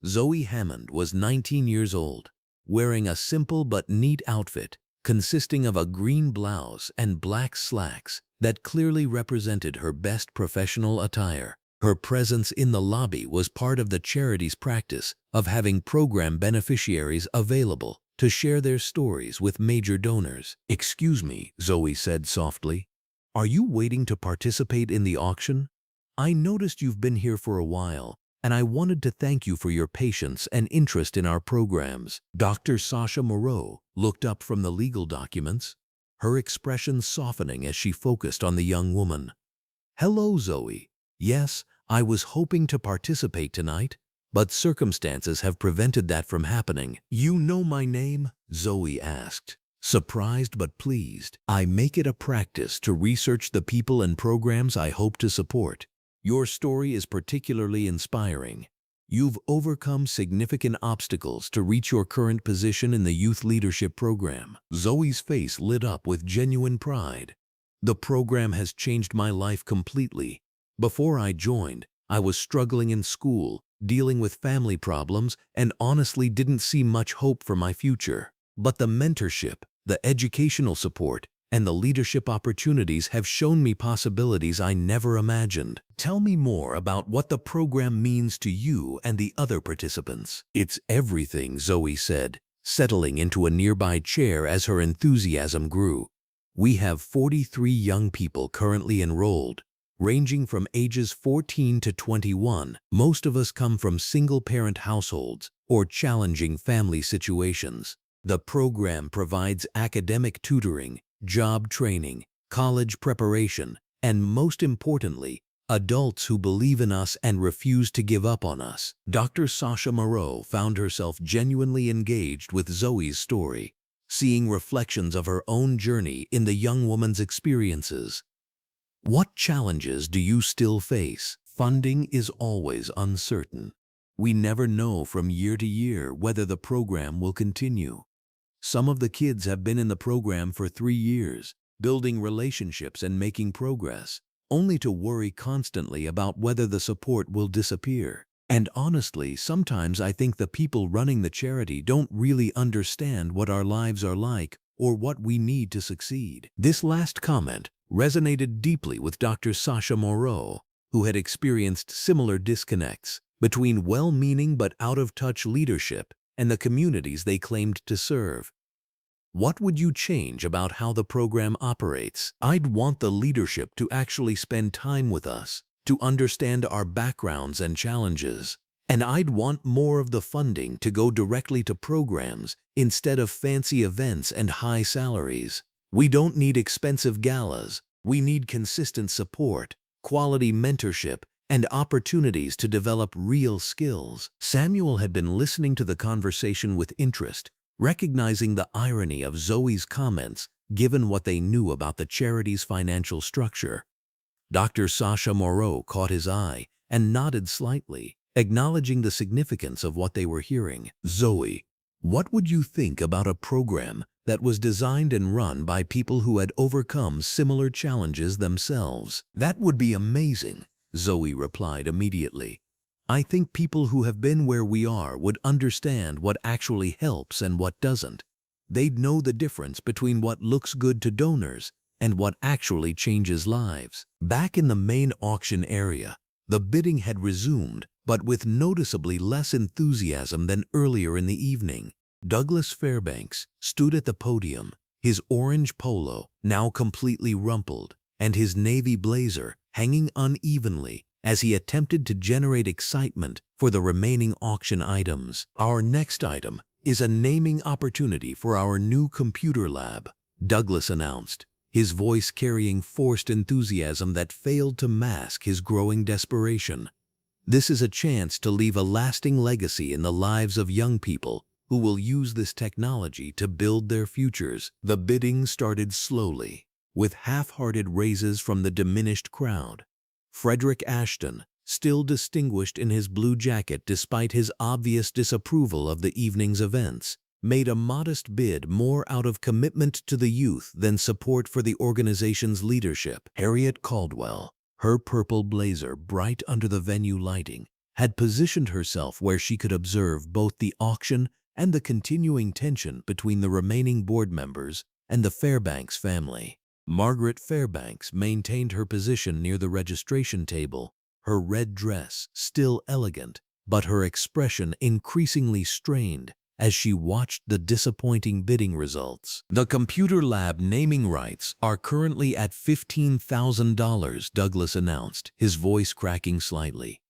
Zoe Hammond was 19 years old, wearing a simple but neat outfit consisting of a green blouse and black slacks that clearly represented her best professional attire. Her presence in the lobby was part of the charity's practice of having program beneficiaries available to share their stories with major donors. Excuse me, Zoe said softly. Are you waiting to participate in the auction? I noticed you've been here for a while, and I wanted to thank you for your patience and interest in our programs. Dr. Sasha Moreau looked up from the legal documents, her expression softening as she focused on the young woman. Hello, Zoe. Yes, I was hoping to participate tonight, but circumstances have prevented that from happening. You know my name? Zoe asked, surprised but pleased. I make it a practice to research the people and programs I hope to support. Your story is particularly inspiring. You've overcome significant obstacles to reach your current position in the youth leadership program. Zoe's face lit up with genuine pride. The program has changed my life completely. Before I joined, I was struggling in school, dealing with family problems, and honestly didn't see much hope for my future. But the mentorship, the educational support, and the leadership opportunities have shown me possibilities I never imagined. Tell me more about what the program means to you and the other participants. It's everything, Zoe said, settling into a nearby chair as her enthusiasm grew. We have 43 young people currently enrolled, ranging from ages 14 to 21. Most of us come from single-parent households or challenging family situations. The program provides academic tutoring, job training, college preparation, and most importantly, adults who believe in us and refuse to give up on us. Dr. Sasha Moreau found herself genuinely engaged with Zoe's story, seeing reflections of her own journey in the young woman's experiences. What challenges do you still face? Funding is always uncertain. We never know from year to year whether the program will continue. Some of the kids have been in the program for 3 years, building relationships and making progress, only to worry constantly about whether the support will disappear. And honestly, sometimes I think the people running the charity don't really understand what our lives are like or what we need to succeed. This last comment resonated deeply with Dr. Sasha Moreau, who had experienced similar disconnects between well-meaning but out-of-touch leadership and the communities they claimed to serve. What would you change about how the program operates? I'd want the leadership to actually spend time with us, to understand our backgrounds and challenges. And I'd want more of the funding to go directly to programs instead of fancy events and high salaries. We don't need expensive galas. We need consistent support, quality mentorship, and opportunities to develop real skills. Samuel had been listening to the conversation with interest, recognizing the irony of Zoe's comments given what they knew about the charity's financial structure. Dr. Sasha Moreau caught his eye and nodded slightly, acknowledging the significance of what they were hearing. "Zoe, what would you think about a program that was designed and run by people who had overcome similar challenges themselves?" "That would be amazing," Zoe replied immediately. "I think people who have been where we are would understand what actually helps and what doesn't. They'd know the difference between what looks good to donors and what actually changes lives." Back in the main auction area, the bidding had resumed, but with noticeably less enthusiasm than earlier in the evening. Douglas Fairbanks stood at the podium, his orange polo now completely rumpled, and his navy blazer hanging unevenly as he attempted to generate excitement for the remaining auction items. "Our next item is a naming opportunity for our new computer lab," Douglas announced, his voice carrying forced enthusiasm that failed to mask his growing desperation. "This is a chance to leave a lasting legacy in the lives of young people who will use this technology to build their futures." The bidding started slowly, with half-hearted raises from the diminished crowd. Frederick Ashton, still distinguished in his blue jacket despite his obvious disapproval of the evening's events, made a modest bid more out of commitment to the youth than support for the organization's leadership. Harriet Caldwell, her purple blazer bright under the venue lighting, had positioned herself where she could observe both the auction and the continuing tension between the remaining board members and the Fairbanks family. Margaret Fairbanks maintained her position near the registration table, her red dress still elegant, but her expression increasingly strained as she watched the disappointing bidding results. "The computer lab naming rights are currently at $15,000, Douglas announced, his voice cracking slightly.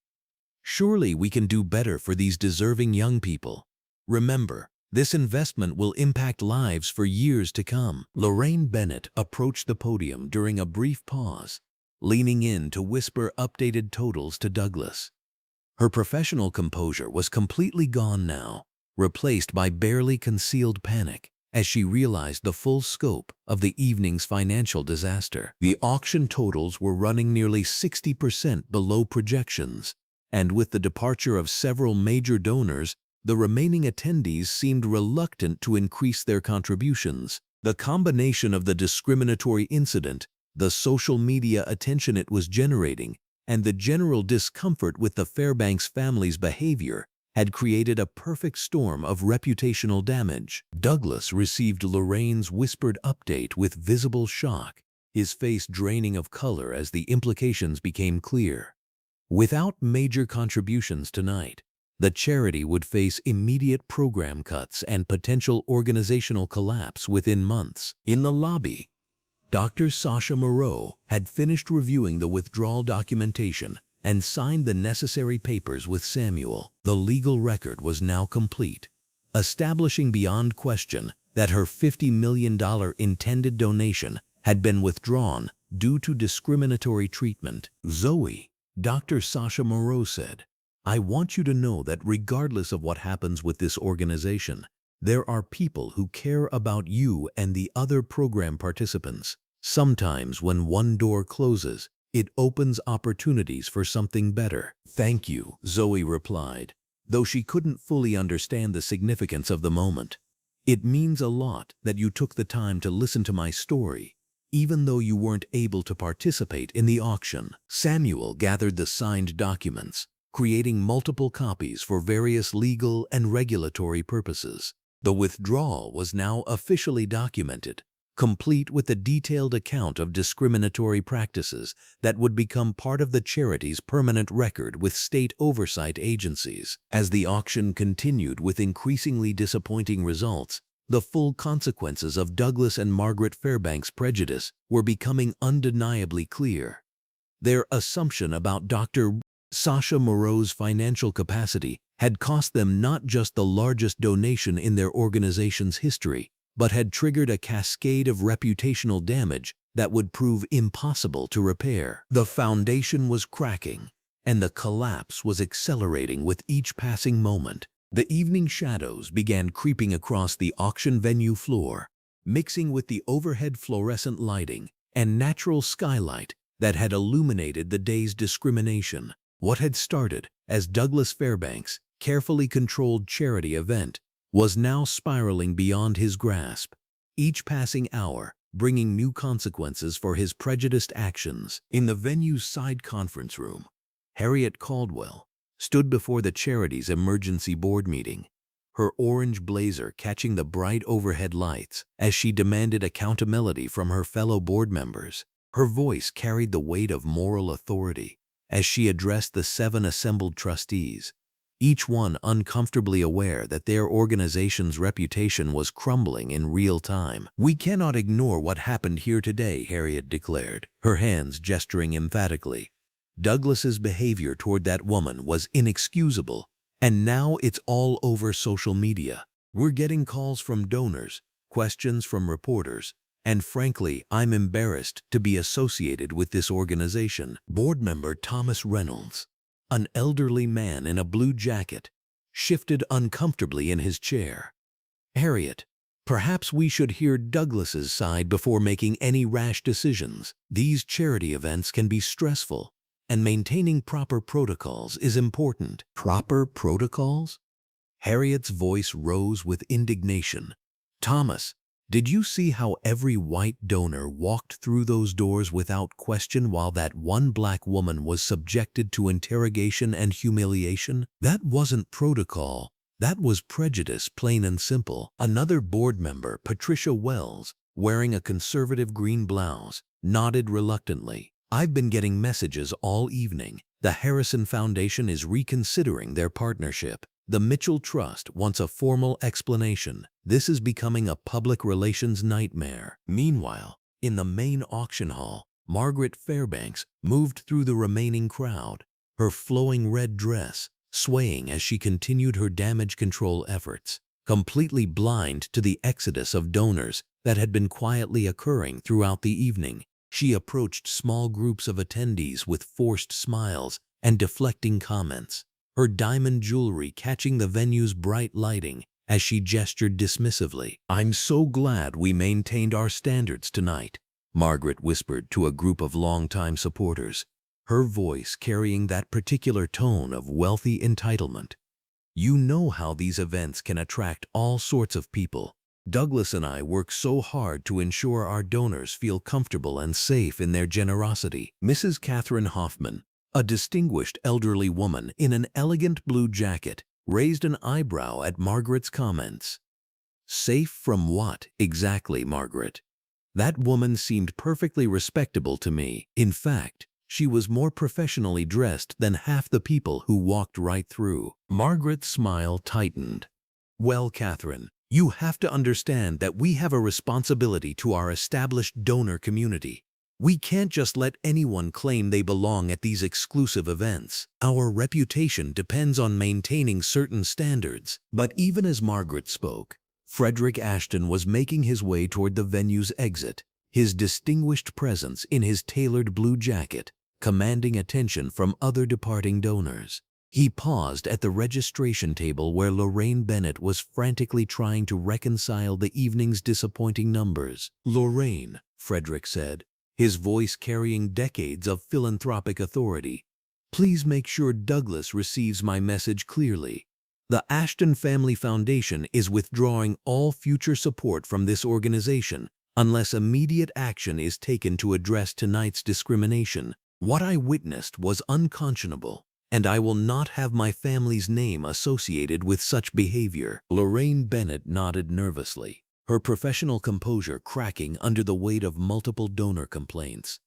"Surely we can do better for these deserving young people. Remember, this investment will impact lives for years to come." Lorraine Bennett approached the podium during a brief pause, leaning in to whisper updated totals to Douglas. Her professional composure was completely gone now, replaced by barely concealed panic as she realized the full scope of the evening's financial disaster. The auction totals were running nearly 60% below projections, and with the departure of several major donors, the remaining attendees seemed reluctant to increase their contributions. The combination of the discriminatory incident, the social media attention it was generating, and the general discomfort with the Fairbanks family's behavior had created a perfect storm of reputational damage. Douglas received Lorraine's whispered update with visible shock, his face draining of color as the implications became clear. Without major contributions tonight, the charity would face immediate program cuts and potential organizational collapse within months. In the lobby, Dr. Sasha Moreau had finished reviewing the withdrawal documentation and signed the necessary papers with Samuel. The legal record was now complete, establishing beyond question that her $50 million intended donation had been withdrawn due to discriminatory treatment. "Zoe," Dr. Sasha Moreau said, "I want you to know that regardless of what happens with this organization, there are people who care about you and the other program participants. Sometimes when one door closes, it opens opportunities for something better." "Thank you," Zoe replied, though she couldn't fully understand the significance of the moment. "It means a lot that you took the time to listen to my story, even though you weren't able to participate in the auction." Samuel gathered the signed documents, creating multiple copies for various legal and regulatory purposes. The withdrawal was now officially documented, complete with a detailed account of discriminatory practices that would become part of the charity's permanent record with state oversight agencies. As the auction continued with increasingly disappointing results, the full consequences of Douglas and Margaret Fairbanks' prejudice were becoming undeniably clear. Their assumption about Dr. Sasha Moreau's financial capacity had cost them not just the largest donation in their organization's history, but had triggered a cascade of reputational damage that would prove impossible to repair. The foundation was cracking, and the collapse was accelerating with each passing moment. The evening shadows began creeping across the auction venue floor, mixing with the overhead fluorescent lighting and natural skylight that had illuminated the day's discrimination. What had started as Douglas Fairbanks' carefully controlled charity event was now spiraling beyond his grasp, each passing hour bringing new consequences for his prejudiced actions. In the venue's side conference room, Harriet Caldwell stood before the charity's emergency board meeting, her orange blazer catching the bright overhead lights as she demanded accountability from her fellow board members. Her voice carried the weight of moral authority as she addressed the 7 assembled trustees, each one uncomfortably aware that their organization's reputation was crumbling in real time. "We cannot ignore what happened here today," Harriet declared, her hands gesturing emphatically. "Douglas's behavior toward that woman was inexcusable, and now it's all over social media. We're getting calls from donors, questions from reporters, and frankly, I'm embarrassed to be associated with this organization." Board member Thomas Reynolds, an elderly man in a blue jacket, shifted uncomfortably in his chair. "Harriet, perhaps we should hear Douglas's side before making any rash decisions. These charity events can be stressful, and maintaining proper protocols is important." "Proper protocols?" Harriet's voice rose with indignation. "Thomas, did you see how every white donor walked through those doors without question while that one black woman was subjected to interrogation and humiliation? That wasn't protocol. That was prejudice, plain and simple." Another board member, Patricia Wells, wearing a conservative green blouse, nodded reluctantly. "I've been getting messages all evening. The Harrison Foundation is reconsidering their partnership. The Mitchell Trust wants a formal explanation. This is becoming a public relations nightmare." Meanwhile, in the main auction hall, Margaret Fairbanks moved through the remaining crowd, her flowing red dress swaying as she continued her damage control efforts, completely blind to the exodus of donors that had been quietly occurring throughout the evening. She approached small groups of attendees with forced smiles and deflecting comments, her diamond jewelry catching the venue's bright lighting as she gestured dismissively. "I'm so glad we maintained our standards tonight," Margaret whispered to a group of longtime supporters, her voice carrying that particular tone of wealthy entitlement. "You know how these events can attract all sorts of people. Douglas and I work so hard to ensure our donors feel comfortable and safe in their generosity." Mrs. Catherine Hoffman, a distinguished elderly woman in an elegant blue jacket, raised an eyebrow at Margaret's comments. "Safe from what exactly, Margaret? That woman seemed perfectly respectable to me. In fact, she was more professionally dressed than half the people who walked right through." Margaret's smile tightened. "Well, Catherine, you have to understand that we have a responsibility to our established donor community. We can't just let anyone claim they belong at these exclusive events. Our reputation depends on maintaining certain standards." But even as Margaret spoke, Frederick Ashton was making his way toward the venue's exit, his distinguished presence in his tailored blue jacket commanding attention from other departing donors. He paused at the registration table where Lorraine Bennett was frantically trying to reconcile the evening's disappointing numbers. "Lorraine," Frederick said, his voice carrying decades of philanthropic authority, "please make sure Douglas receives my message clearly. The Ashton Family Foundation is withdrawing all future support from this organization unless immediate action is taken to address tonight's discrimination. What I witnessed was unconscionable, and I will not have my family's name associated with such behavior." Lorraine Bennett nodded nervously, her professional composure cracking under the weight of multiple donor complaints.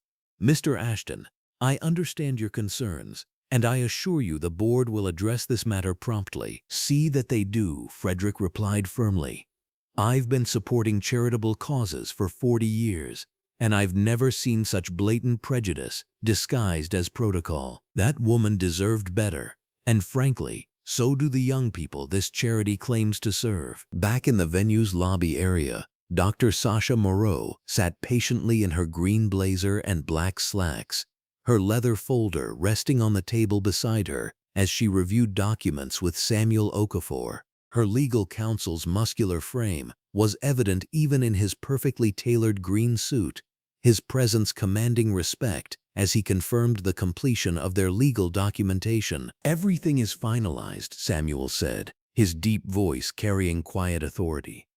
"Mr. Ashton, I understand your concerns, and I assure you the board will address this matter promptly." "See that they do," Frederick replied firmly. "I've been supporting charitable causes for 40 years, and I've never seen such blatant prejudice disguised as protocol. That woman deserved better, and frankly, so do the young people this charity claims to serve." Back in the venue's lobby area, Dr. Sasha Moreau sat patiently in her green blazer and black slacks, her leather folder resting on the table beside her as she reviewed documents with Samuel Okafor. Her legal counsel's muscular frame was evident even in his perfectly tailored green suit, his presence commanding respect as he confirmed the completion of their legal documentation. "Everything is finalized," Samuel said, his deep voice carrying quiet authority.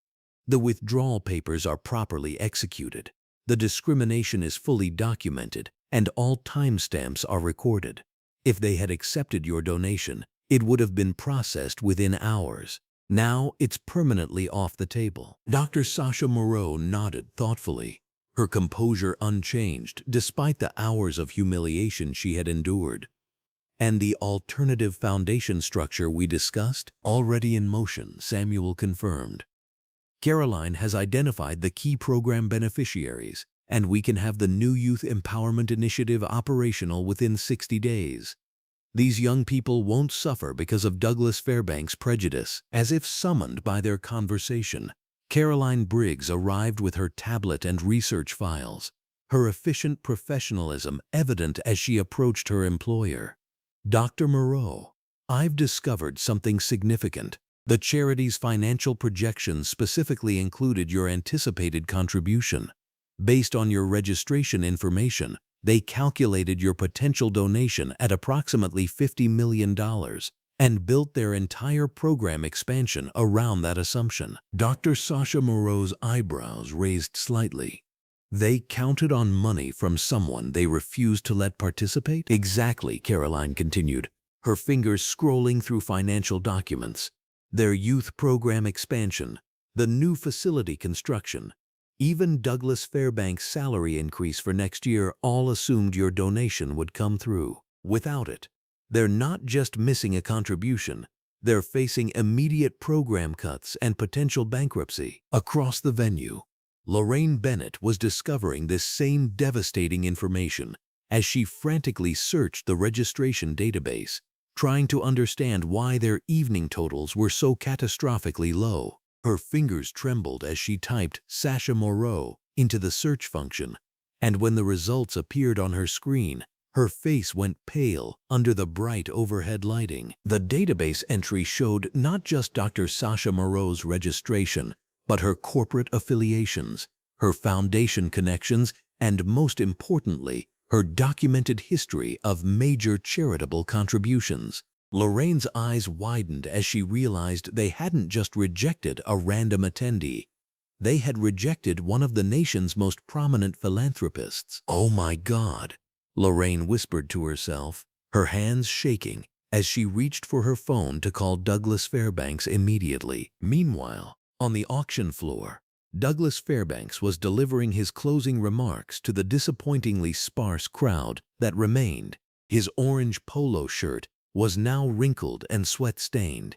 "The withdrawal papers are properly executed. The discrimination is fully documented, and all timestamps are recorded. If they had accepted your donation, it would have been processed within hours. Now it's permanently off the table." Dr. Sasha Moreau nodded thoughtfully, her composure unchanged despite the hours of humiliation she had endured. "And the alternative foundation structure we discussed? Already in motion," Samuel confirmed. "Caroline has identified the key program beneficiaries, and we can have the new Youth Empowerment Initiative operational within 60 days. These young people won't suffer because of Douglas Fairbanks' prejudice." As if summoned by their conversation, Caroline Briggs arrived with her tablet and research files, her efficient professionalism evident as she approached her employer. "Dr. Moreau, I've discovered something significant. The charity's financial projections specifically included your anticipated contribution. Based on your registration information, they calculated your potential donation at approximately $50 million and built their entire program expansion around that assumption." Dr. Sasha Moreau's eyebrows raised slightly. "They counted on money from someone they refused to let participate?" "Exactly," Caroline continued, her fingers scrolling through financial documents. "Their youth program expansion, the new facility construction, even Douglas Fairbanks' salary increase for next year all assumed your donation would come through. Without it, they're not just missing a contribution, they're facing immediate program cuts and potential bankruptcy." Across the venue, Lorraine Bennett was discovering this same devastating information as she frantically searched the registration database, trying to understand why their evening totals were so catastrophically low. Her fingers trembled as she typed Sasha Moreau into the search function, and when the results appeared on her screen, her face went pale under the bright overhead lighting. The database entry showed not just Dr. Sasha Moreau's registration, but her corporate affiliations, her foundation connections, and most importantly, her documented history of major charitable contributions. Lorraine's eyes widened as she realized they hadn't just rejected a random attendee. They had rejected one of the nation's most prominent philanthropists. "Oh my God," Lorraine whispered to herself, her hands shaking as she reached for her phone to call Douglas Fairbanks immediately. Meanwhile, on the auction floor, Douglas Fairbanks was delivering his closing remarks to the disappointingly sparse crowd that remained. His orange polo shirt was now wrinkled and sweat-stained,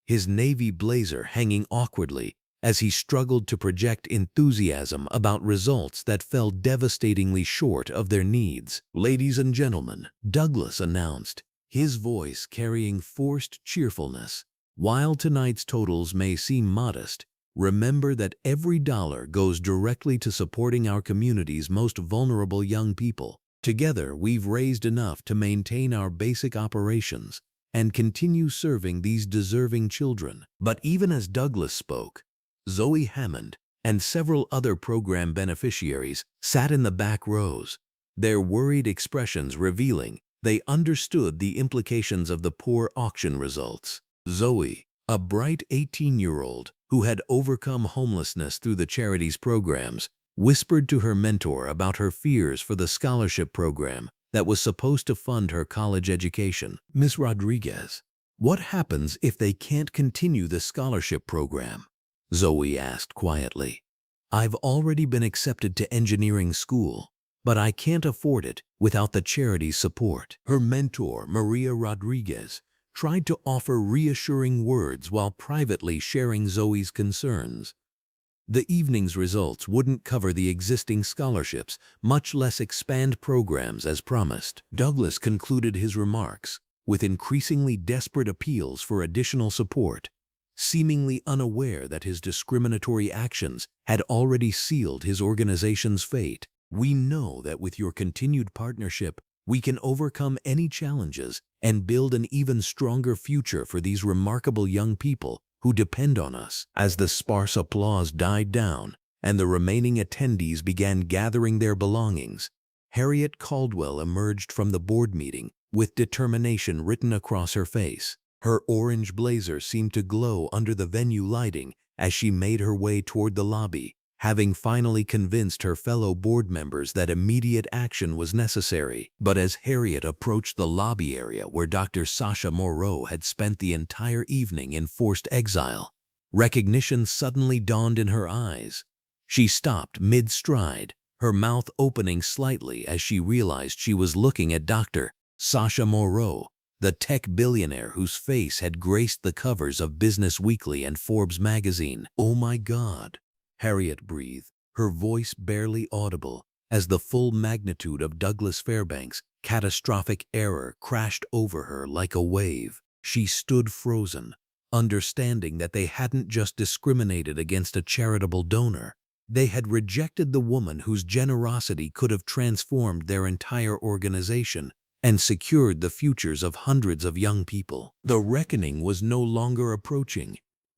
his navy blazer hanging awkwardly as he struggled to project enthusiasm about results that fell devastatingly short of their needs. "Ladies and gentlemen," Douglas announced, his voice carrying forced cheerfulness, "while tonight's totals may seem modest, remember that every dollar goes directly to supporting our community's most vulnerable young people. Together, we've raised enough to maintain our basic operations and continue serving these deserving children." But even as Douglas spoke, Zoe Hammond and several other program beneficiaries sat in the back rows, their worried expressions revealing they understood the implications of the poor auction results. Zoe, a bright 18-year-old who had overcome homelessness through the charity's programs, whispered to her mentor about her fears for the scholarship program that was supposed to fund her college education. "Ms. Rodriguez, what happens if they can't continue the scholarship program?" Zoe asked quietly. "I've already been accepted to engineering school, but I can't afford it without the charity's support." Her mentor, Maria Rodriguez, tried to offer reassuring words while privately sharing Zoe's concerns. The evening's results wouldn't cover the existing scholarships, much less expand programs as promised. Douglas concluded his remarks with increasingly desperate appeals for additional support, seemingly unaware that his discriminatory actions had already sealed his organization's fate. "We know that with your continued partnership, We can overcome any challenges and build an even stronger future for these remarkable young people who depend on us." As the sparse applause died down and the remaining attendees began gathering their belongings, Harriet Caldwell emerged from the board meeting with determination written across her face. Her orange blazer seemed to glow under the venue lighting as she made her way toward the lobby, having finally convinced her fellow board members that immediate action was necessary. But as Harriet approached the lobby area where Dr. Sasha Moreau had spent the entire evening in forced exile, recognition suddenly dawned in her eyes. She stopped mid-stride, her mouth opening slightly as she realized she was looking at Dr. Sasha Moreau, the tech billionaire whose face had graced the covers of Business Weekly and Forbes magazine. "Oh my God," Harriet breathed, her voice barely audible, as the full magnitude of Douglas Fairbanks' catastrophic error crashed over her like a wave. She stood frozen, understanding that they hadn't just discriminated against a charitable donor. They had rejected the woman whose generosity could have transformed their entire organization and secured the futures of hundreds of young people. The reckoning was no longer approaching.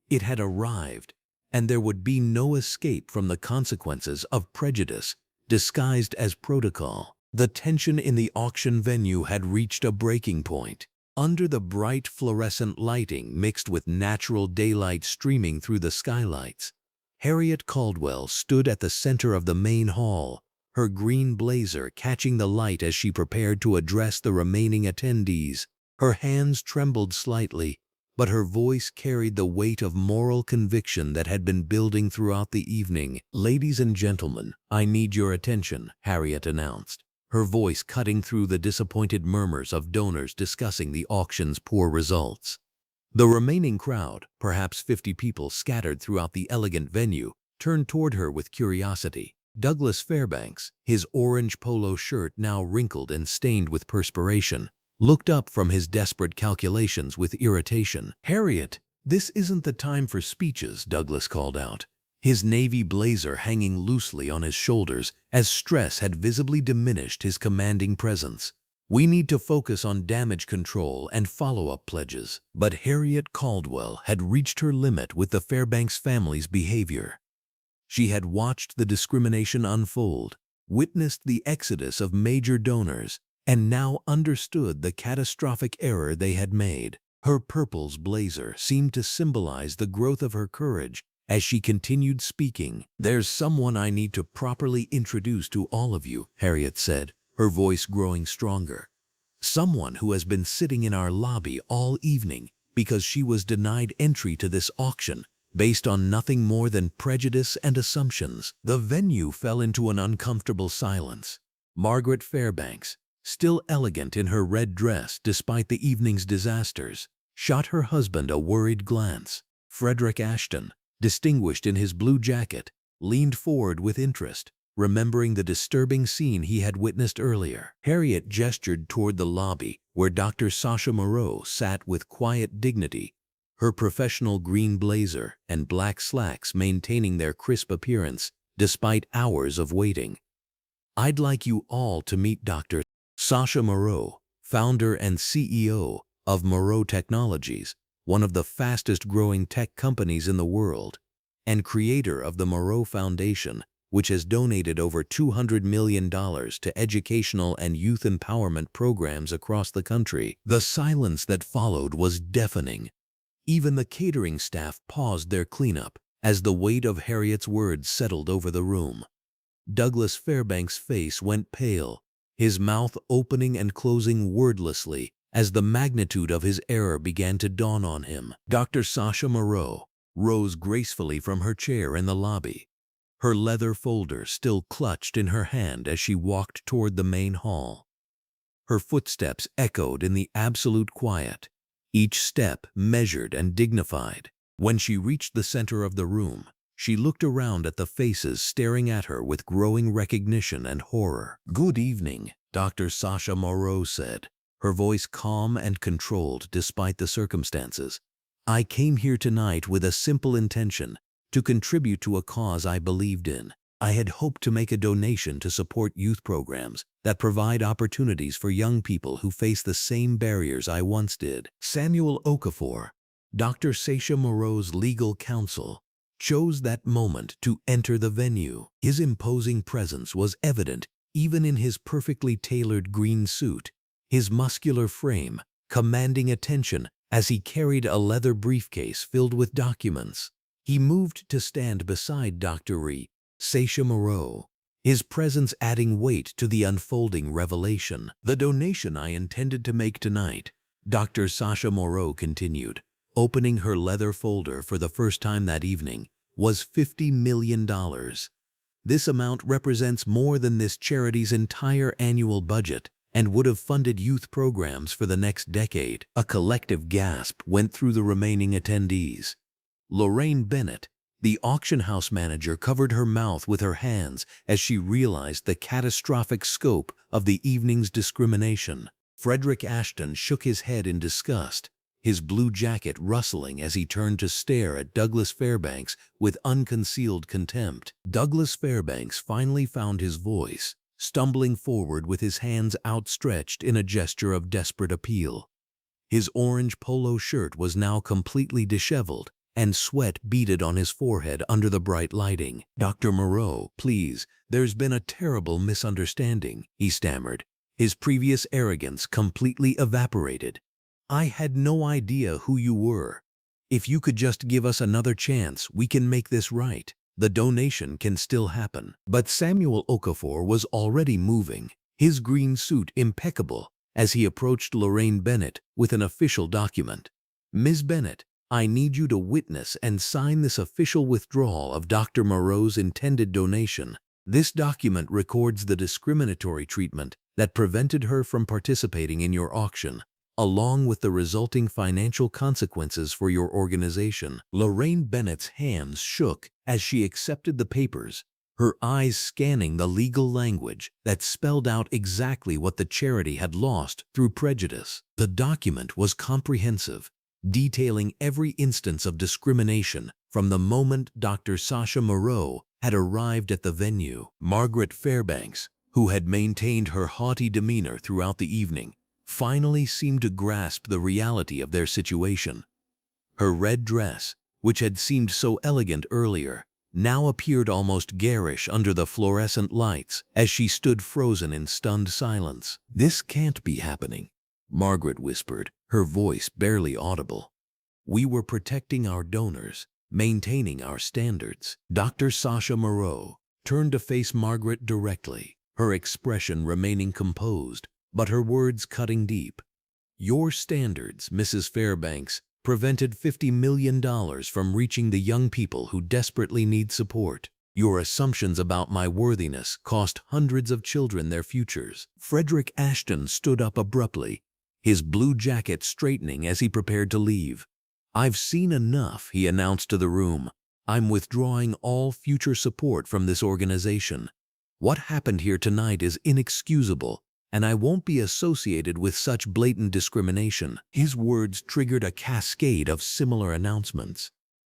It had arrived, and there would be no escape from the consequences of prejudice disguised as protocol. The tension in the auction venue had reached a breaking point. Under the bright fluorescent lighting mixed with natural daylight streaming through the skylights, Harriet Caldwell stood at the center of the main hall, her green blazer catching the light as she prepared to address the remaining attendees. Her hands trembled slightly, but her voice carried the weight of moral conviction that had been building throughout the evening. "Ladies and gentlemen, I need your attention," Harriet announced, her voice cutting through the disappointed murmurs of donors discussing the auction's poor results. The remaining crowd, perhaps 50 people scattered throughout the elegant venue, turned toward her with curiosity. Douglas Fairbanks, his orange polo shirt now wrinkled and stained with perspiration, looked up from his desperate calculations with irritation. "Harriet, this isn't the time for speeches," Douglas called out, his navy blazer hanging loosely on his shoulders as stress had visibly diminished his commanding presence. "We need to focus on damage control and follow-up pledges." But Harriet Caldwell had reached her limit with the Fairbanks family's behavior. She had watched the discrimination unfold, witnessed the exodus of major donors, and now understood the catastrophic error they had made. Her purple's blazer seemed to symbolize the growth of her courage as she continued speaking. "There's someone I need to properly introduce to all of you," Harriet said, her voice growing stronger. "Someone who has been sitting in our lobby all evening because she was denied entry to this auction based on nothing more than prejudice and assumptions." The venue fell into an uncomfortable silence. Margaret Fairbanks, still elegant in her red dress despite the evening's disasters, shot her husband a worried glance. Frederick Ashton, distinguished in his blue jacket, leaned forward with interest, remembering the disturbing scene he had witnessed earlier. Harriet gestured toward the lobby where Dr. Sasha Moreau sat with quiet dignity, her professional green blazer and black slacks maintaining their crisp appearance despite hours of waiting. "I'd like you all to meet Dr. Sasha Moreau, founder and CEO of Moreau Technologies, one of the fastest-growing tech companies in the world, and creator of the Moreau Foundation, which has donated over $200 million to educational and youth empowerment programs across the country." The silence that followed was deafening. Even the catering staff paused their cleanup as the weight of Harriet's words settled over the room. Douglas Fairbanks' face went pale, his mouth opening and closing wordlessly as the magnitude of his error began to dawn on him. Dr. Sasha Moreau rose gracefully from her chair in the lobby, her leather folder still clutched in her hand as she walked toward the main hall. Her footsteps echoed in the absolute quiet, each step measured and dignified. When she reached the center of the room, she looked around at the faces staring at her with growing recognition and horror. "Good evening," Dr. Sasha Moreau said, her voice calm and controlled despite the circumstances. "I came here tonight with a simple intention: to contribute to a cause I believed in. I had hoped to make a donation to support youth programs that provide opportunities for young people who face the same barriers I once did. Samuel Okafor, Dr. Sasha Moreau's legal counsel, chose that moment to enter the venue. His imposing presence was evident even in his perfectly tailored green suit, his muscular frame commanding attention as he carried a leather briefcase filled with documents. He moved to stand beside Dr. Sasha Moreau, his presence adding weight to the unfolding revelation. The donation I intended to make tonight, Dr. Sasha Moreau continued, opening her leather folder for the first time that evening, was $50 million. This amount represents more than this charity's entire annual budget and would have funded youth programs for the next decade. A collective gasp went through the remaining attendees. Lorraine Bennett, the auction house manager, covered her mouth with her hands as she realized the catastrophic scope of the evening's discrimination. Frederick Ashton shook his head in disgust, his blue jacket rustling as he turned to stare at Douglas Fairbanks with unconcealed contempt. Douglas Fairbanks finally found his voice, stumbling forward with his hands outstretched in a gesture of desperate appeal. His orange polo shirt was now completely disheveled, and sweat beaded on his forehead under the bright lighting. "Dr. Moreau, please, there's been a terrible misunderstanding," he stammered, his previous arrogance completely evaporated. "I had no idea who you were. If you could just give us another chance, we can make this right. The donation can still happen." But Samuel Okafor was already moving, his green suit impeccable, as he approached Lorraine Bennett with an official document. "Ms. Bennett, I need you to witness and sign this official withdrawal of Dr. Moreau's intended donation. This document records the discriminatory treatment that prevented her from participating in your auction, along with the resulting financial consequences for your organization." Lorraine Bennett's hands shook as she accepted the papers, her eyes scanning the legal language that spelled out exactly what the charity had lost through prejudice. The document was comprehensive, detailing every instance of discrimination from the moment Dr. Sasha Moreau had arrived at the venue. Margaret Fairbanks, who had maintained her haughty demeanor throughout the evening, finally seemed to grasp the reality of their situation. Her red dress, which had seemed so elegant earlier, now appeared almost garish under the fluorescent lights as she stood frozen in stunned silence. "This can't be happening," Margaret whispered, her voice barely audible. "We were protecting our donors, maintaining our standards." Dr. Sasha Moreau turned to face Margaret directly, her expression remaining composed, but her words cutting deep. "Your standards, Mrs. Fairbanks, prevented $50 million from reaching the young people who desperately need support. Your assumptions about my worthiness cost hundreds of children their futures." Frederick Ashton stood up abruptly, his blue jacket straightening as he prepared to leave. "I've seen enough," he announced to the room. "I'm withdrawing all future support from this organization. What happened here tonight is inexcusable, and I won't be associated with such blatant discrimination." His words triggered a cascade of similar announcements.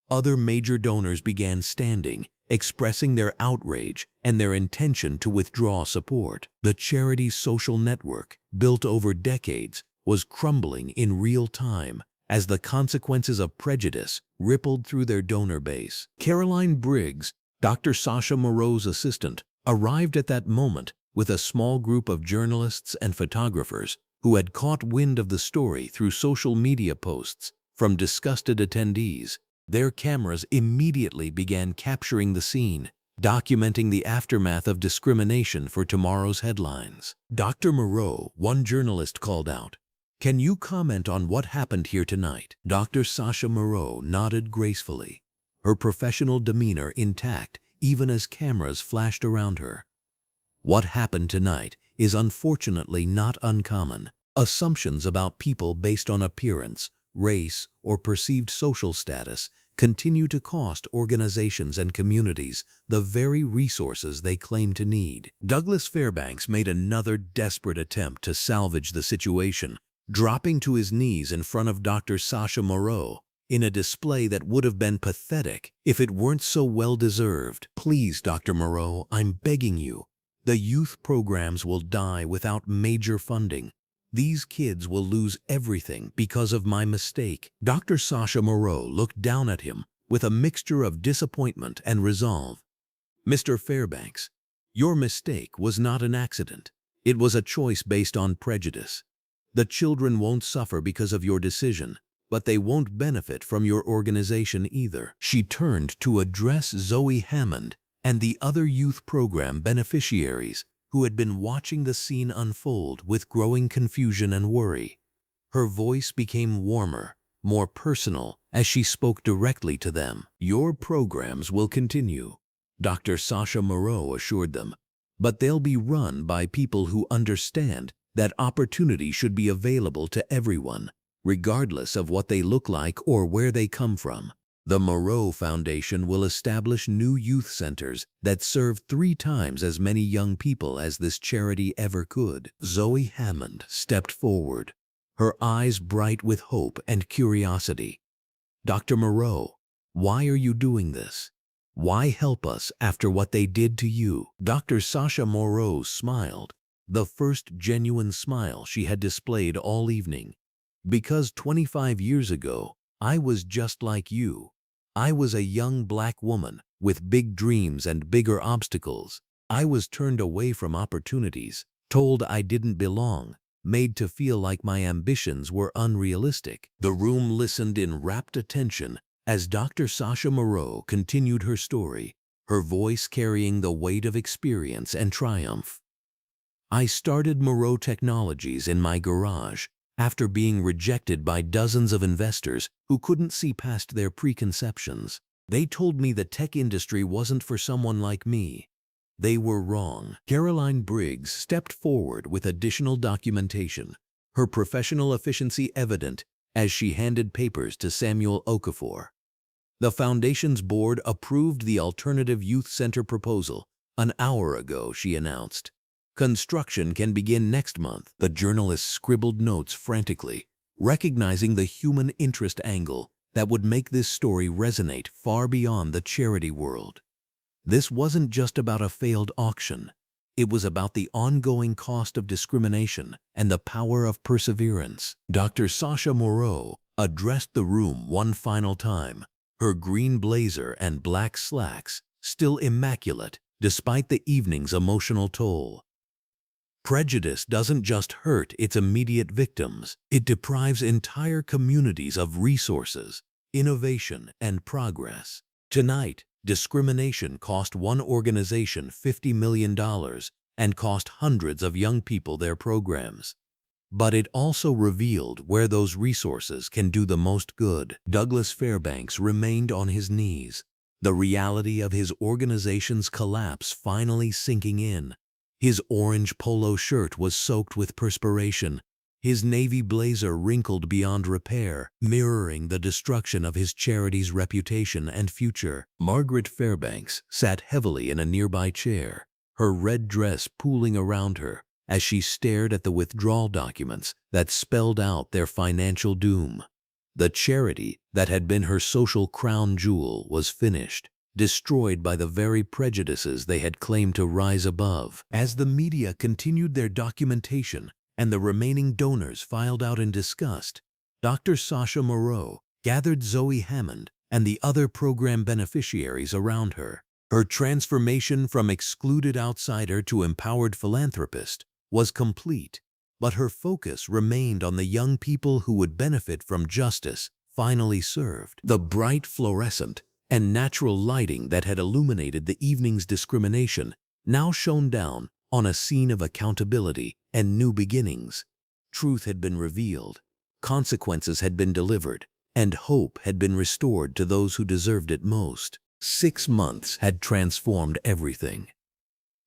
Other major donors began standing, expressing their outrage and their intention to withdraw support. The charity's social network, built over decades, was crumbling in real time as the consequences of prejudice rippled through their donor base. Caroline Briggs, Dr. Sasha Moreau's assistant, arrived at that moment with a small group of journalists and photographers who had caught wind of the story through social media posts from disgusted attendees. Their cameras immediately began capturing the scene, documenting the aftermath of discrimination for tomorrow's headlines. "Dr. Moreau," one journalist called out, "can you comment on what happened here tonight?" Dr. Sasha Moreau nodded gracefully, her professional demeanor intact even as cameras flashed around her. "What happened tonight is unfortunately not uncommon. Assumptions about people based on appearance, race, or perceived social status continue to cost organizations and communities the very resources they claim to need." Douglas Fairbanks made another desperate attempt to salvage the situation, dropping to his knees in front of Dr. Sasha Moreau, in a display that would have been pathetic if it weren't so well-deserved. Please, Dr. Moreau, I'm begging you. The youth programs will die without major funding. These kids will lose everything because of my mistake. Dr. Sasha Moreau looked down at him with a mixture of disappointment and resolve. Mr. Fairbanks, your mistake was not an accident. It was a choice based on prejudice. The children won't suffer because of your decision, but they won't benefit from your organization either. She turned to address Zoe Hammond and the other youth program beneficiaries who had been watching the scene unfold with growing confusion and worry. Her voice became warmer, more personal, as she spoke directly to them. Your programs will continue, Dr. Sasha Moreau assured them, but they'll be run by people who understand that opportunity should be available to everyone, regardless of what they look like or where they come from. The Moreau Foundation will establish new youth centers that serve 3 times as many young people as this charity ever could. Zoe Hammond stepped forward, her eyes bright with hope and curiosity. Dr. Moreau, why are you doing this? Why help us after what they did to you? Dr. Sasha Moreau smiled, the first genuine smile she had displayed all evening. Because 25 years ago, I was just like you. I was a young black woman with big dreams and bigger obstacles. I was turned away from opportunities, told I didn't belong, made to feel like my ambitions were unrealistic. The room listened in rapt attention as Dr. Sasha Moreau continued her story, her voice carrying the weight of experience and triumph. I started Moreau Technologies in my garage, after being rejected by dozens of investors who couldn't see past their preconceptions. They told me the tech industry wasn't for someone like me. They were wrong. Caroline Briggs stepped forward with additional documentation, her professional efficiency evident as she handed papers to Samuel Okafor. The Foundation's board approved the Alternative Youth Center proposal an hour ago, she announced. Construction can begin next month. The journalist scribbled notes frantically, recognizing the human interest angle that would make this story resonate far beyond the charity world. This wasn't just about a failed auction. It was about the ongoing cost of discrimination and the power of perseverance. Dr. Sasha Moreau addressed the room one final time, her green blazer and black slacks still immaculate despite the evening's emotional toll. Prejudice doesn't just hurt its immediate victims, it deprives entire communities of resources, innovation, and progress. Tonight, discrimination cost one organization $50 million and cost hundreds of young people their programs. But it also revealed where those resources can do the most good. Douglas Fairbanks remained on his knees, the reality of his organization's collapse finally sinking in. His orange polo shirt was soaked with perspiration, his navy blazer wrinkled beyond repair, mirroring the destruction of his charity's reputation and future. Margaret Fairbanks sat heavily in a nearby chair, her red dress pooling around her as she stared at the withdrawal documents that spelled out their financial doom. The charity that had been her social crown jewel was finished, destroyed by the very prejudices they had claimed to rise above. As the media continued their documentation and the remaining donors filed out in disgust, Dr. Sasha Moreau gathered Zoe Hammond and the other program beneficiaries around her. Her transformation from excluded outsider to empowered philanthropist was complete, but her focus remained on the young people who would benefit from justice finally served. The bright fluorescent and natural lighting that had illuminated the evening's discrimination now shone down on a scene of accountability and new beginnings. Truth had been revealed, consequences had been delivered, and hope had been restored to those who deserved it most. 6 months had transformed everything.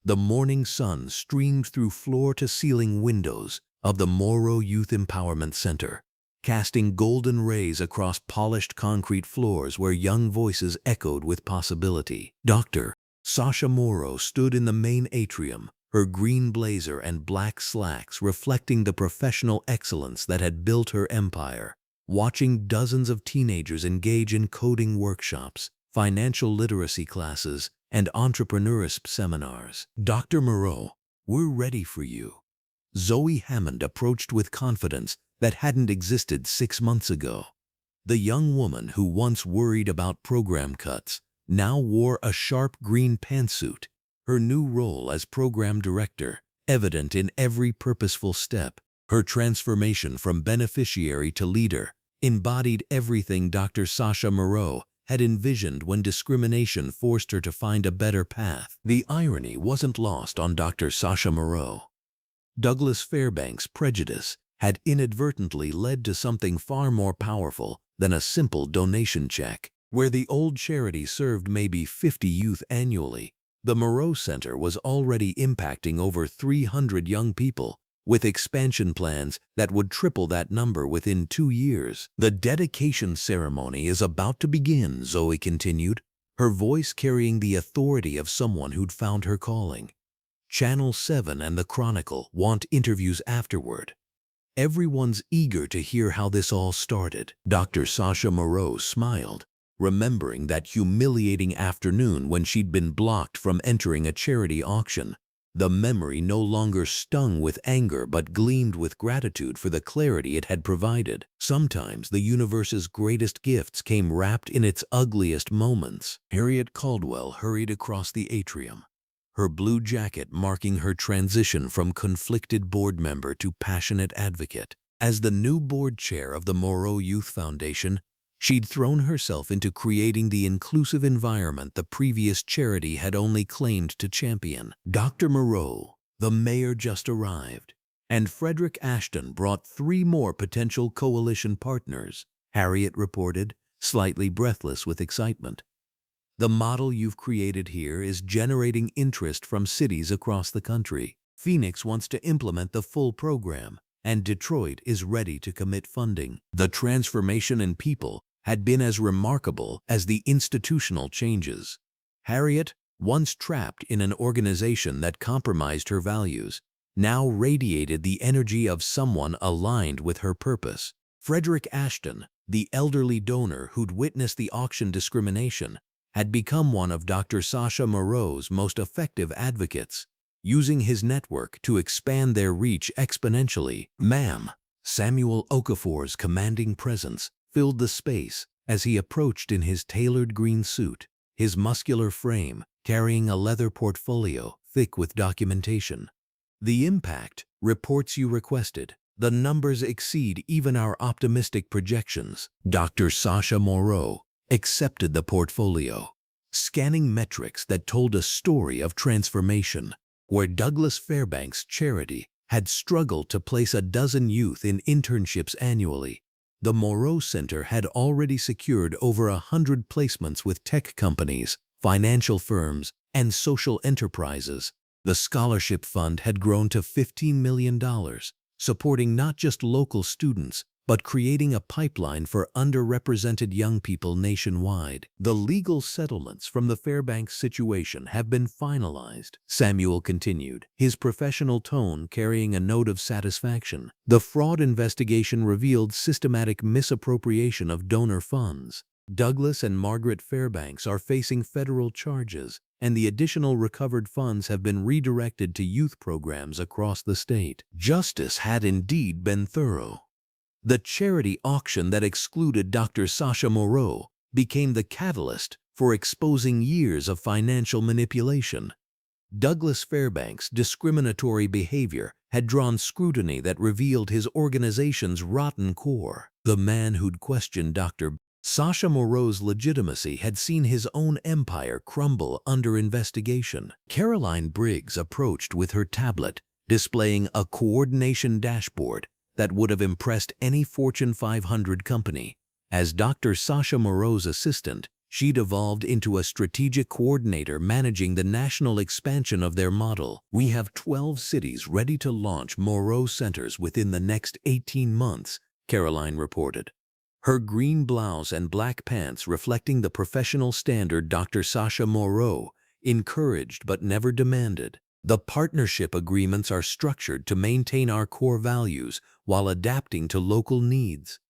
The morning sun streamed through floor-to-ceiling windows of the Moreau Youth Empowerment Center, casting golden rays across polished concrete floors where young voices echoed with possibility. Dr. Sasha Moreau stood in the main atrium, her green blazer and black slacks reflecting the professional excellence that had built her empire. watching dozens of teenagers engage in coding workshops, financial literacy classes, and entrepreneurship seminars. Dr. Moreau, we're ready for you. Zoe Hammond approached with confidence that hadn't existed 6 months ago. The young woman who once worried about program cuts now wore a sharp green pantsuit, her new role as program director evident in every purposeful step. Her transformation from beneficiary to leader embodied everything Dr. Sasha Moreau had envisioned when discrimination forced her to find a better path. The irony wasn't lost on Dr. Sasha Moreau. Douglas Fairbanks' prejudice had inadvertently led to something far more powerful than a simple donation check. Where the old charity served maybe 50 youth annually, the Moreau Center was already impacting over 300 young people, with expansion plans that would triple that number within 2 years. The dedication ceremony is about to begin, Zoe continued, her voice carrying the authority of someone who'd found her calling. Channel 7 and the Chronicle want interviews afterward. Everyone's eager to hear how this all started. Dr. Sasha Moreau smiled, remembering that humiliating afternoon when she'd been blocked from entering a charity auction. The memory no longer stung with anger but gleamed with gratitude for the clarity it had provided. Sometimes the universe's greatest gifts came wrapped in its ugliest moments. Harriet Caldwell hurried across the atrium, her blue jacket marking her transition from conflicted board member to passionate advocate. As the new board chair of the Moreau Youth Foundation, she'd thrown herself into creating the inclusive environment the previous charity had only claimed to champion. Dr. Moreau, the mayor, just arrived, and Frederick Ashton brought 3 more potential coalition partners, Harriet reported, slightly breathless with excitement. The model you've created here is generating interest from cities across the country. Phoenix wants to implement the full program, and Detroit is ready to commit funding. The transformation in people had been as remarkable as the institutional changes. Harriet, once trapped in an organization that compromised her values, now radiated the energy of someone aligned with her purpose. Frederick Ashton, the elderly donor who'd witnessed the auction discrimination, had become one of Dr. Sasha Moreau's most effective advocates, using his network to expand their reach exponentially. "Ma'am," Samuel Okafor's commanding presence filled the space as he approached in his tailored green suit, his muscular frame carrying a leather portfolio thick with documentation. "The impact, reports you requested. The numbers exceed even our optimistic projections." Dr. Sasha Moreau accepted the portfolio, scanning metrics that told a story of transformation. Where Douglas Fairbanks' charity had struggled to place a dozen youth in internships annually, the Moreau Center had already secured over 100 placements with tech companies, financial firms, and social enterprises. The scholarship fund had grown to $15 million, supporting not just local students, but creating a pipeline for underrepresented young people nationwide. "The legal settlements from the Fairbanks situation have been finalized," Samuel continued, his professional tone carrying a note of satisfaction. "The fraud investigation revealed systematic misappropriation of donor funds. Douglas and Margaret Fairbanks are facing federal charges, and the additional recovered funds have been redirected to youth programs across the state." Justice had indeed been thorough. The charity auction that excluded Dr. Sasha Moreau became the catalyst for exposing years of financial manipulation. Douglas Fairbanks' discriminatory behavior had drawn scrutiny that revealed his organization's rotten core. The man who'd questioned Dr. Sasha Moreau's legitimacy had seen his own empire crumble under investigation. Caroline Briggs approached with her tablet, displaying a coordination dashboard that would have impressed any Fortune 500 company. As Dr. Sasha Moreau's assistant, she'd evolved into a strategic coordinator managing the national expansion of their model. "We have 12 cities ready to launch Moreau centers within the next 18 months, Caroline reported, her green blouse and black pants reflecting the professional standard Dr. Sasha Moreau encouraged but never demanded. "The partnership agreements are structured to maintain our core values while adapting to local needs."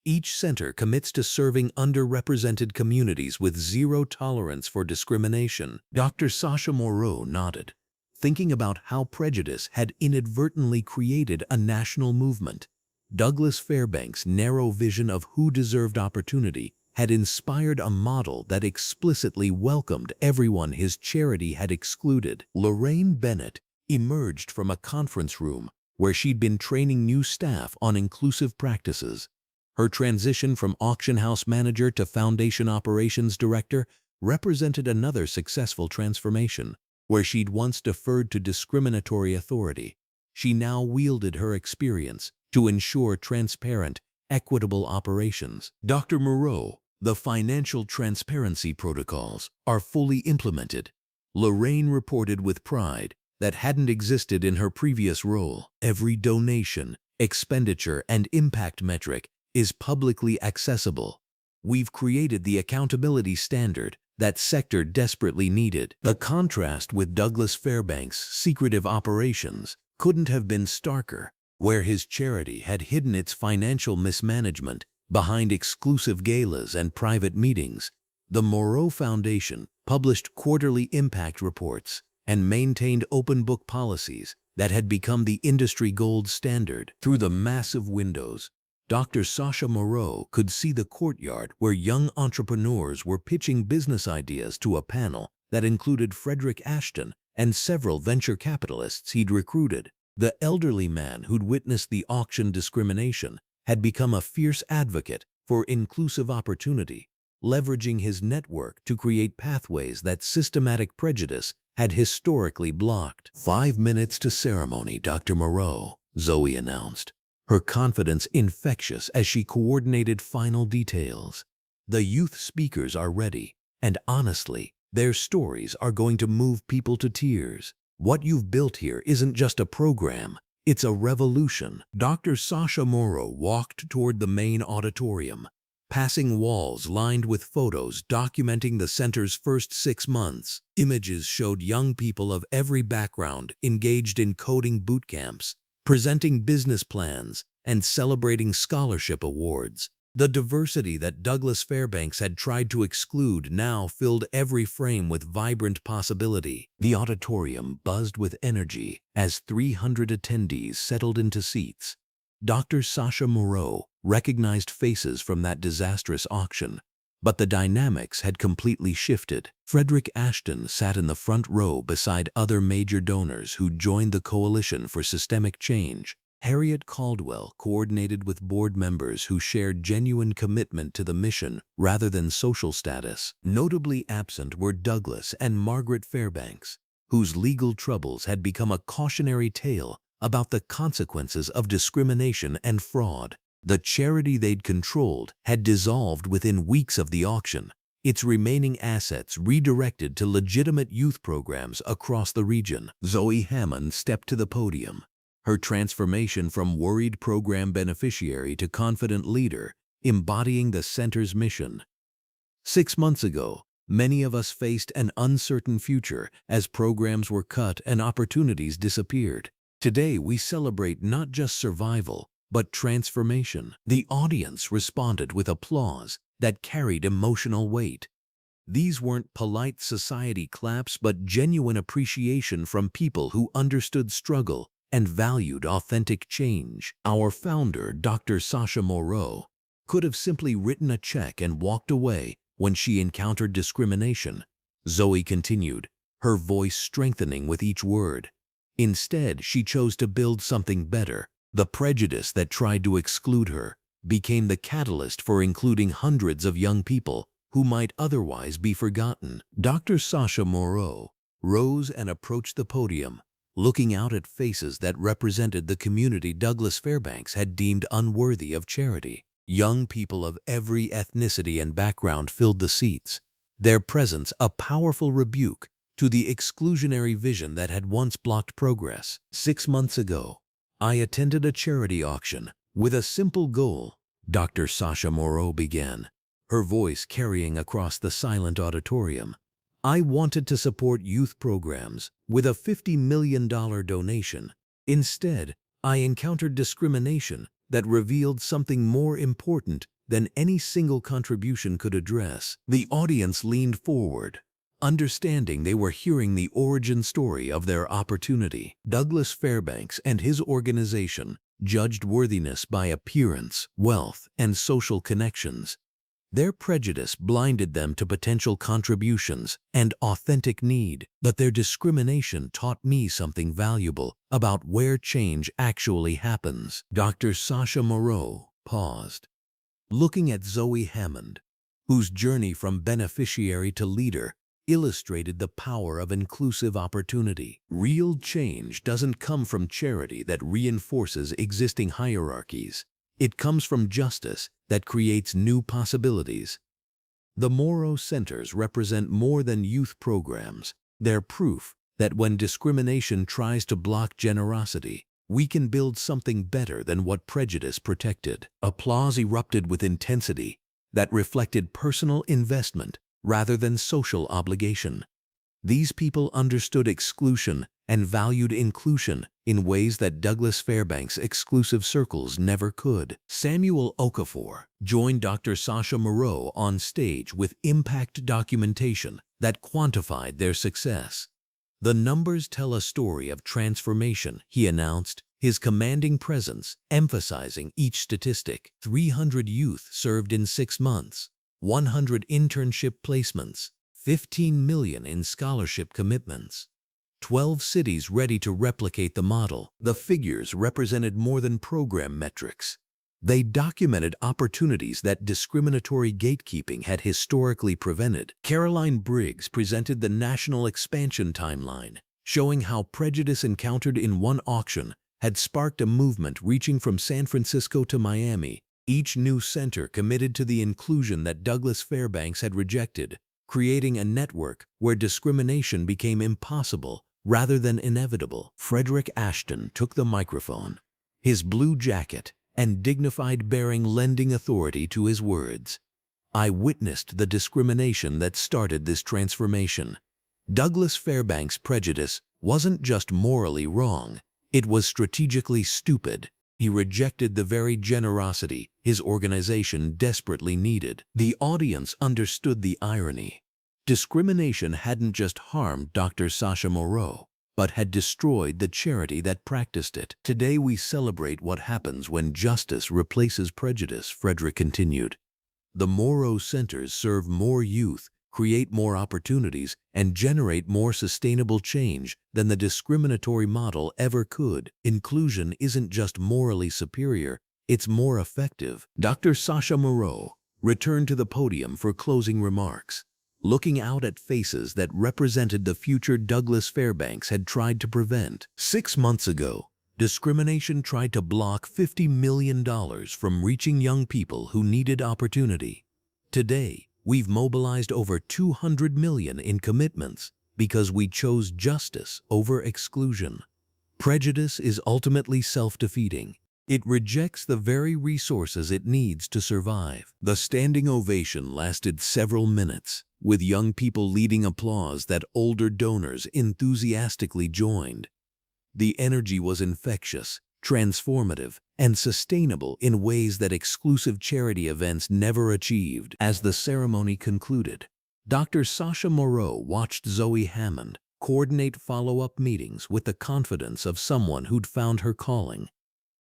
Each center commits to serving underrepresented communities with zero tolerance for discrimination. Dr. Sasha Moreau nodded, thinking about how prejudice had inadvertently created a national movement. Douglas Fairbanks' narrow vision of who deserved opportunity had inspired a model that explicitly welcomed everyone his charity had excluded. Lorraine Bennett emerged from a conference room where she'd been training new staff on inclusive practices. Her transition from auction house manager to foundation operations director represented another successful transformation. Where she'd once deferred to discriminatory authority, she now wielded her experience to ensure transparent, equitable operations. Dr. Moreau, the financial transparency protocols are fully implemented. Lorraine reported with pride that hadn't existed in her previous role. Every donation, expenditure, and impact metric is publicly accessible. We've created the accountability standard that sector desperately needed. The contrast with Douglas Fairbanks' secretive operations couldn't have been starker, where his charity had hidden its financial mismanagement behind exclusive galas and private meetings. The Moreau Foundation published quarterly impact reports and maintained open-book policies that had become the industry gold standard. Through the massive windows, Dr. Sasha Moreau could see the courtyard where young entrepreneurs were pitching business ideas to a panel that included Frederick Ashton and several venture capitalists he'd recruited. The elderly man who'd witnessed the auction discrimination had become a fierce advocate for inclusive opportunity, leveraging his network to create pathways that systematic prejudice had historically blocked. 5 minutes to ceremony, Dr. Moreau, Zoe announced, her confidence infectious as she coordinated final details. The youth speakers are ready, and honestly, their stories are going to move people to tears. What you've built here isn't just a program, it's a revolution. Dr. Sasha Moreau walked toward the main auditorium, passing walls lined with photos documenting the center's first 6 months. Images showed young people of every background engaged in coding boot camps, presenting business plans, and celebrating scholarship awards. The diversity that Douglas Fairbanks had tried to exclude now filled every frame with vibrant possibility. The auditorium buzzed with energy as 300 attendees settled into seats. Dr. Sasha Moreau recognized faces from that disastrous auction, but the dynamics had completely shifted. Frederick Ashton sat in the front row beside other major donors who joined the Coalition for Systemic Change. Harriet Caldwell coordinated with board members who shared genuine commitment to the mission rather than social status. Notably absent were Douglas and Margaret Fairbanks, whose legal troubles had become a cautionary tale about the consequences of discrimination and fraud. The charity they'd controlled had dissolved within weeks of the auction, its remaining assets redirected to legitimate youth programs across the region. Zoe Hammond stepped to the podium, her transformation from worried program beneficiary to confident leader, embodying the center's mission. 6 months ago, many of us faced an uncertain future as programs were cut and opportunities disappeared. Today, we celebrate not just survival, but transformation. The audience responded with applause that carried emotional weight. These weren't polite society claps, but genuine appreciation from people who understood struggle and valued authentic change. Our founder, Dr. Sasha Moreau, could have simply written a check and walked away when she encountered discrimination. Zoe continued, her voice strengthening with each word. Instead, she chose to build something better. The prejudice that tried to exclude her became the catalyst for including hundreds of young people who might otherwise be forgotten. Dr. Sasha Moreau rose and approached the podium, looking out at faces that represented the community Douglas Fairbanks had deemed unworthy of charity. Young people of every ethnicity and background filled the seats, their presence a powerful rebuke to the exclusionary vision that had once blocked progress. 6 months ago, I attended a charity auction with a simple goal, Dr. Sasha Moreau began, her voice carrying across the silent auditorium. I wanted to support youth programs with a $50 million donation. Instead, I encountered discrimination that revealed something more important than any single contribution could address. The audience leaned forward, understanding they were hearing the origin story of their opportunity. Douglas Fairbanks and his organization judged worthiness by appearance, wealth, and social connections. Their prejudice blinded them to potential contributions and authentic need, but their discrimination taught me something valuable about where change actually happens. Dr. Sasha Moreau paused, looking at Zoe Hammond, whose journey from beneficiary to leader illustrated the power of inclusive opportunity. Real change doesn't come from charity that reinforces existing hierarchies. It comes from justice that creates new possibilities. The Moreau Centers represent more than youth programs. They're proof that when discrimination tries to block generosity, we can build something better than what prejudice protected. Applause erupted with intensity that reflected personal investment rather than social obligation. These people understood exclusion and valued inclusion in ways that Douglas Fairbanks' exclusive circles never could. Samuel Okafor joined Dr. Sasha Moreau on stage with impact documentation that quantified their success. "The numbers tell a story of transformation," he announced, his commanding presence emphasizing each statistic. 300 youth served in 6 months, 100 internship placements, 15 million in scholarship commitments, 12 cities ready to replicate the model. The figures represented more than program metrics. They documented opportunities that discriminatory gatekeeping had historically prevented. Caroline Briggs presented the national expansion timeline, showing how prejudice encountered in one auction had sparked a movement reaching from San Francisco to Miami. Each new center committed to the inclusion that Douglas Fairbanks had rejected, creating a network where discrimination became impossible rather than inevitable. Frederick Ashton took the microphone, his blue jacket and dignified bearing lending authority to his words. "I witnessed the discrimination that started this transformation. Douglas Fairbanks' prejudice wasn't just morally wrong, it was strategically stupid. He rejected the very generosity his organization desperately needed." The audience understood the irony. Discrimination hadn't just harmed Dr. Sasha Moreau, but had destroyed the charity that practiced it. "Today we celebrate what happens when justice replaces prejudice," Frederick continued. "The Moreau Centers serve more youth, create more opportunities, and generate more sustainable change than the discriminatory model ever could. Inclusion isn't just morally superior, it's more effective." Dr. Sasha Moreau returned to the podium for closing remarks, looking out at faces that represented the future Douglas Fairbanks had tried to prevent. 6 months ago, discrimination tried to block $50 million from reaching young people who needed opportunity. Today, we've mobilized over $200 million in commitments because we chose justice over exclusion. Prejudice is ultimately self-defeating. It rejects the very resources it needs to survive. The standing ovation lasted several minutes, with young people leading applause that older donors enthusiastically joined. The energy was infectious, transformative, and sustainable in ways that exclusive charity events never achieved. As the ceremony concluded, Dr. Sasha Moreau watched Zoe Hammond coordinate follow-up meetings with the confidence of someone who'd found her calling.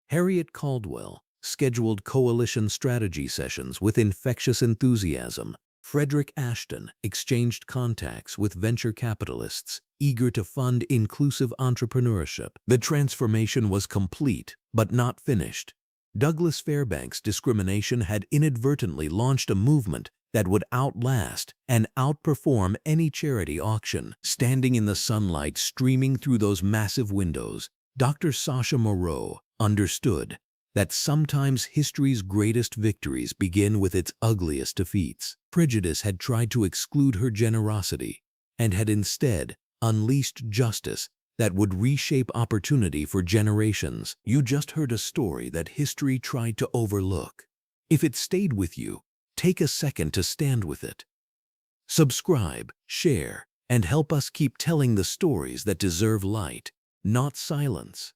Harriet Caldwell scheduled coalition strategy sessions with infectious enthusiasm. Frederick Ashton exchanged contacts with venture capitalists eager to fund inclusive entrepreneurship. The transformation was complete, but not finished. Douglas Fairbanks' discrimination had inadvertently launched a movement that would outlast and outperform any charity auction. Standing in the sunlight streaming through those massive windows, Dr. Sasha Moreau understood that sometimes history's greatest victories begin with its ugliest defeats. Prejudice had tried to exclude her generosity and had instead unleashed justice that would reshape opportunity for generations. You just heard a story that history tried to overlook. If it stayed with you, take a second to stand with it. Subscribe, share, and help us keep telling the stories that deserve light, not silence.